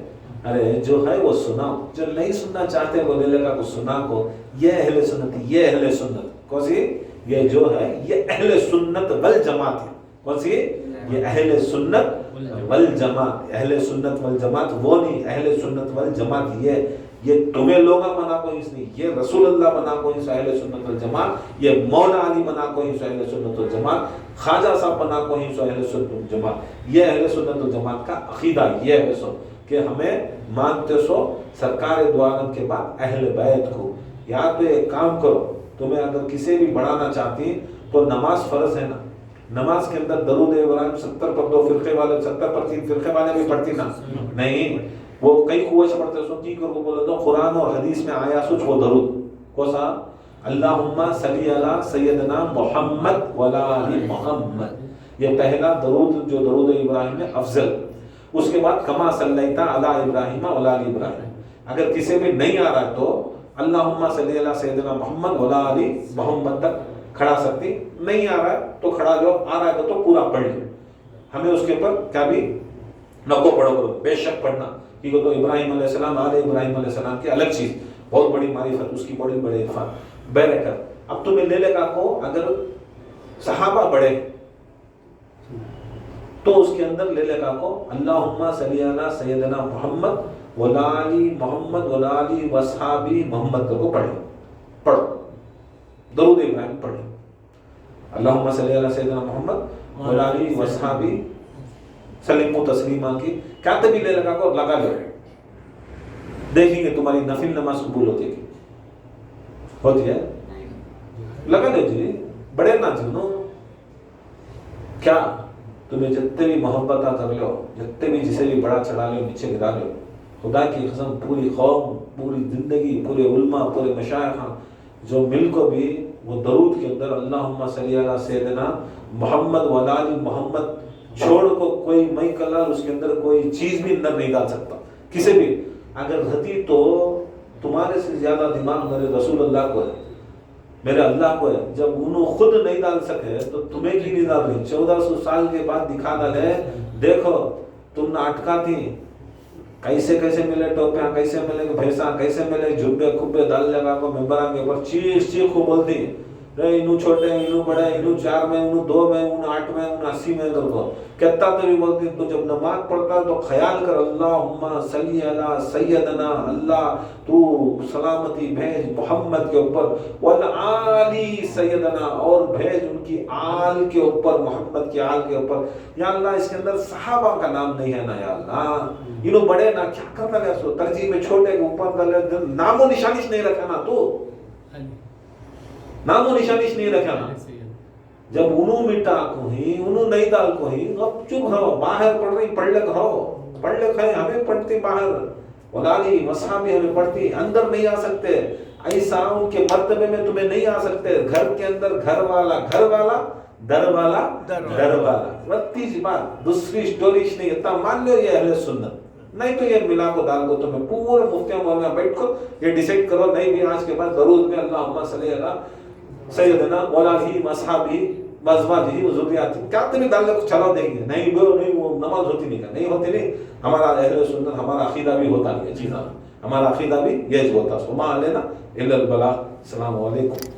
ارے جو ہے وہ سناؤ، جو نہیں سننا چاہتے وہ لے لے گا کو سنا کو. یہ اہل سنت، یہ اہل سنت کون سی؟ یہ جو ہے یہ اہل سنت والجماعت ہے. کون سی؟ یہ اہل سنت والجماعت. اہل سنت والجماعت وہ نہیں, اہل سنت والجماعت یہ تمہیں لوگا بنا کوئی اس نہیں, یہ رسول اللہ بنا کوئی سو اہل سنت والجماعت, یہ مولا علی بنا کوئی سو اہل سنت والجماعت, خواجہ صاحب بنا کوئی سو اہل سنت والجماعت. یہ اہل سنت والجماعت کا عقیدہ یہ ہے سو کہ ہمیں مانتے سو سرکار دو عالم کے بعد اہل بیت کو. یا تو ایک کام کرو, تمہیں اگر کسی بھی بڑھانا چاہتی تو نماز فرض ہے نا, نماز کے اندر درود ابراہیم 70 پر 2 فرقے والے 70 پر 3 فرقے والے بھی پڑھتی نا, نہیں وہ کئی خوش پڑھتے سو کی کرو بولے تو قرآن اور حدیث میں آیا سوچ وہ درود کو سا اللہم صلی علی سیدنا محمد وعلی آل محمد, یہ پہلا درود جو درود ابراہیم ہے افضل. اس کے بعد کما صلیت علی ابراہیم وعلی آل ابراہیم. اگر کسی میں نہیں آ رہا ہے تو اللہم صلی علی سیدنا محمد وعلی آل محمد تک کھڑا سکتی, نہیں آ رہا ہے تو کھڑا جو آ رہا ہے تو پورا پڑھ لیں. ہمیں اس کے اوپر کیا بھی نکو پڑھو, بے شک پڑھنا, کیونکہ تو ابراہیم علیہ السلام آل ابراہیم علیہ السلام کی الگ چیز, بہت بڑی معرفت, اس کی بڑی بڑی عرفات بہرکت. اب تمہیں لے لگا کو اگر صحابہ بڑے تو اس کے اندر لے لگا کو اللہم صلی علی سیدنا محمد وعلی آل محمد وعلی آل واصحاب محمد کو پڑھو, درود ابراہیم پڑھیں. اللہم صلی علی سیدنا محمد وعلی آل واصحاب سلیم و تسلیمہ کی کیا تبھی لے لگا کو لگا لو, دیکھیں گے تمہاری نفل نماز قبول ہوتی ہے لگا لو جی, بڑے نہ جنو کیا تمہیں جتنے بھی محبت کر لو, جتنے بھی جسے بھی بڑا چڑھا لو نیچے گرا لو, خدا کی قسم پوری قوم پوری زندگی پورے علماء پورے مشائخ جو مل کو بھی وہ درود کے اندر اللہم صلی علی سیدنا محمد وعلی آل محمد چھوڑ کو کوئی مئی کلال اس کے اندر کوئی چیز بھی اندر نہیں ڈال سکتا کسی بھی. اگر رہتی تو تمہارے سے زیادہ دماغ میرے رسول اللہ کو ہے, میرے اللہ کو ہے. جب انہوں خود نہیں ڈال سکے تو تمہیں کی نہیں ڈال رہی. 1400 سال کے بعد دکھا ڈالے, دیکھو تم نہ اٹکا تھی, کیسے کیسے ملے ٹوپیاں, کیسے ملے بھیساں, کیسے ملے جبے کھبے دال لگا کو ممبران کے اوپر چیخ کو بولتی انہوں چھوٹے انہوں بڑے انہوں 4 میں انہوں 2 میں انہوں 8 میں انہوں 80 میں کر کو کہتا تو بھی بولتی. تو جب نماز پڑھتا تو خیال کر اللہم صلی علی سیدنا, اللہ تو سلامتی بھیج محمد کے اوپر وعلی آل سیدنا, اور بھیج ان کی آل کے اوپر, محمد کی آل کے اوپر. یا اللہ اس کے اندر صحابہ کا نام نہیں ہے نا, یا اللہ انہوں بڑے نا کیا کرتا ہے سو ترجیح میں چھوٹے کے اوپر کر نام و نشانش نہیں رکھا نا, تو نام و نشانش نہیں رکھا نا. جب انہوں مٹا کو ہی انہوں نہیں ڈال کو ہی اب چپ رہو, باہر پڑھ رہی پڑھ لکھ رہو, پڑھ لکھ ہے ہمیں پڑھتی باہر ولالی وصحابی ہمیں پڑھتی, اندر نہیں آ سکتے, ایسا ان کے مرتبے میں تمہیں نہیں آ سکتے. گھر کے اندر گھر والا در والا در والا, رتی سی بات, دوسری سٹوریش نہیں. اتنا مان لو یہ اہل سنت, نہیں تو یہ ملا کو ڈال کو تمہیں پورے مفتیوں مولانا بیٹھ کو یہ ڈیسائیڈ کرو, نہیں بھی آج کے بعد درود میں اللہم صلی علی سیدنا وعلی اصحابہ وازواجہ وذریاتہ کیا تمہیں ڈال کو چلا دیں گے, نہیں وہ نماز ہوتی نہیں, نہیں ہوتی نہیں. ہمارا اہل سنت ہمارا عقیدہ بھی ہوتا نہیں ہے چیزاں, ہمارا عقیدہ بھی یہ ہوتا. وما علینا الا البلاغ. السلام علیکم.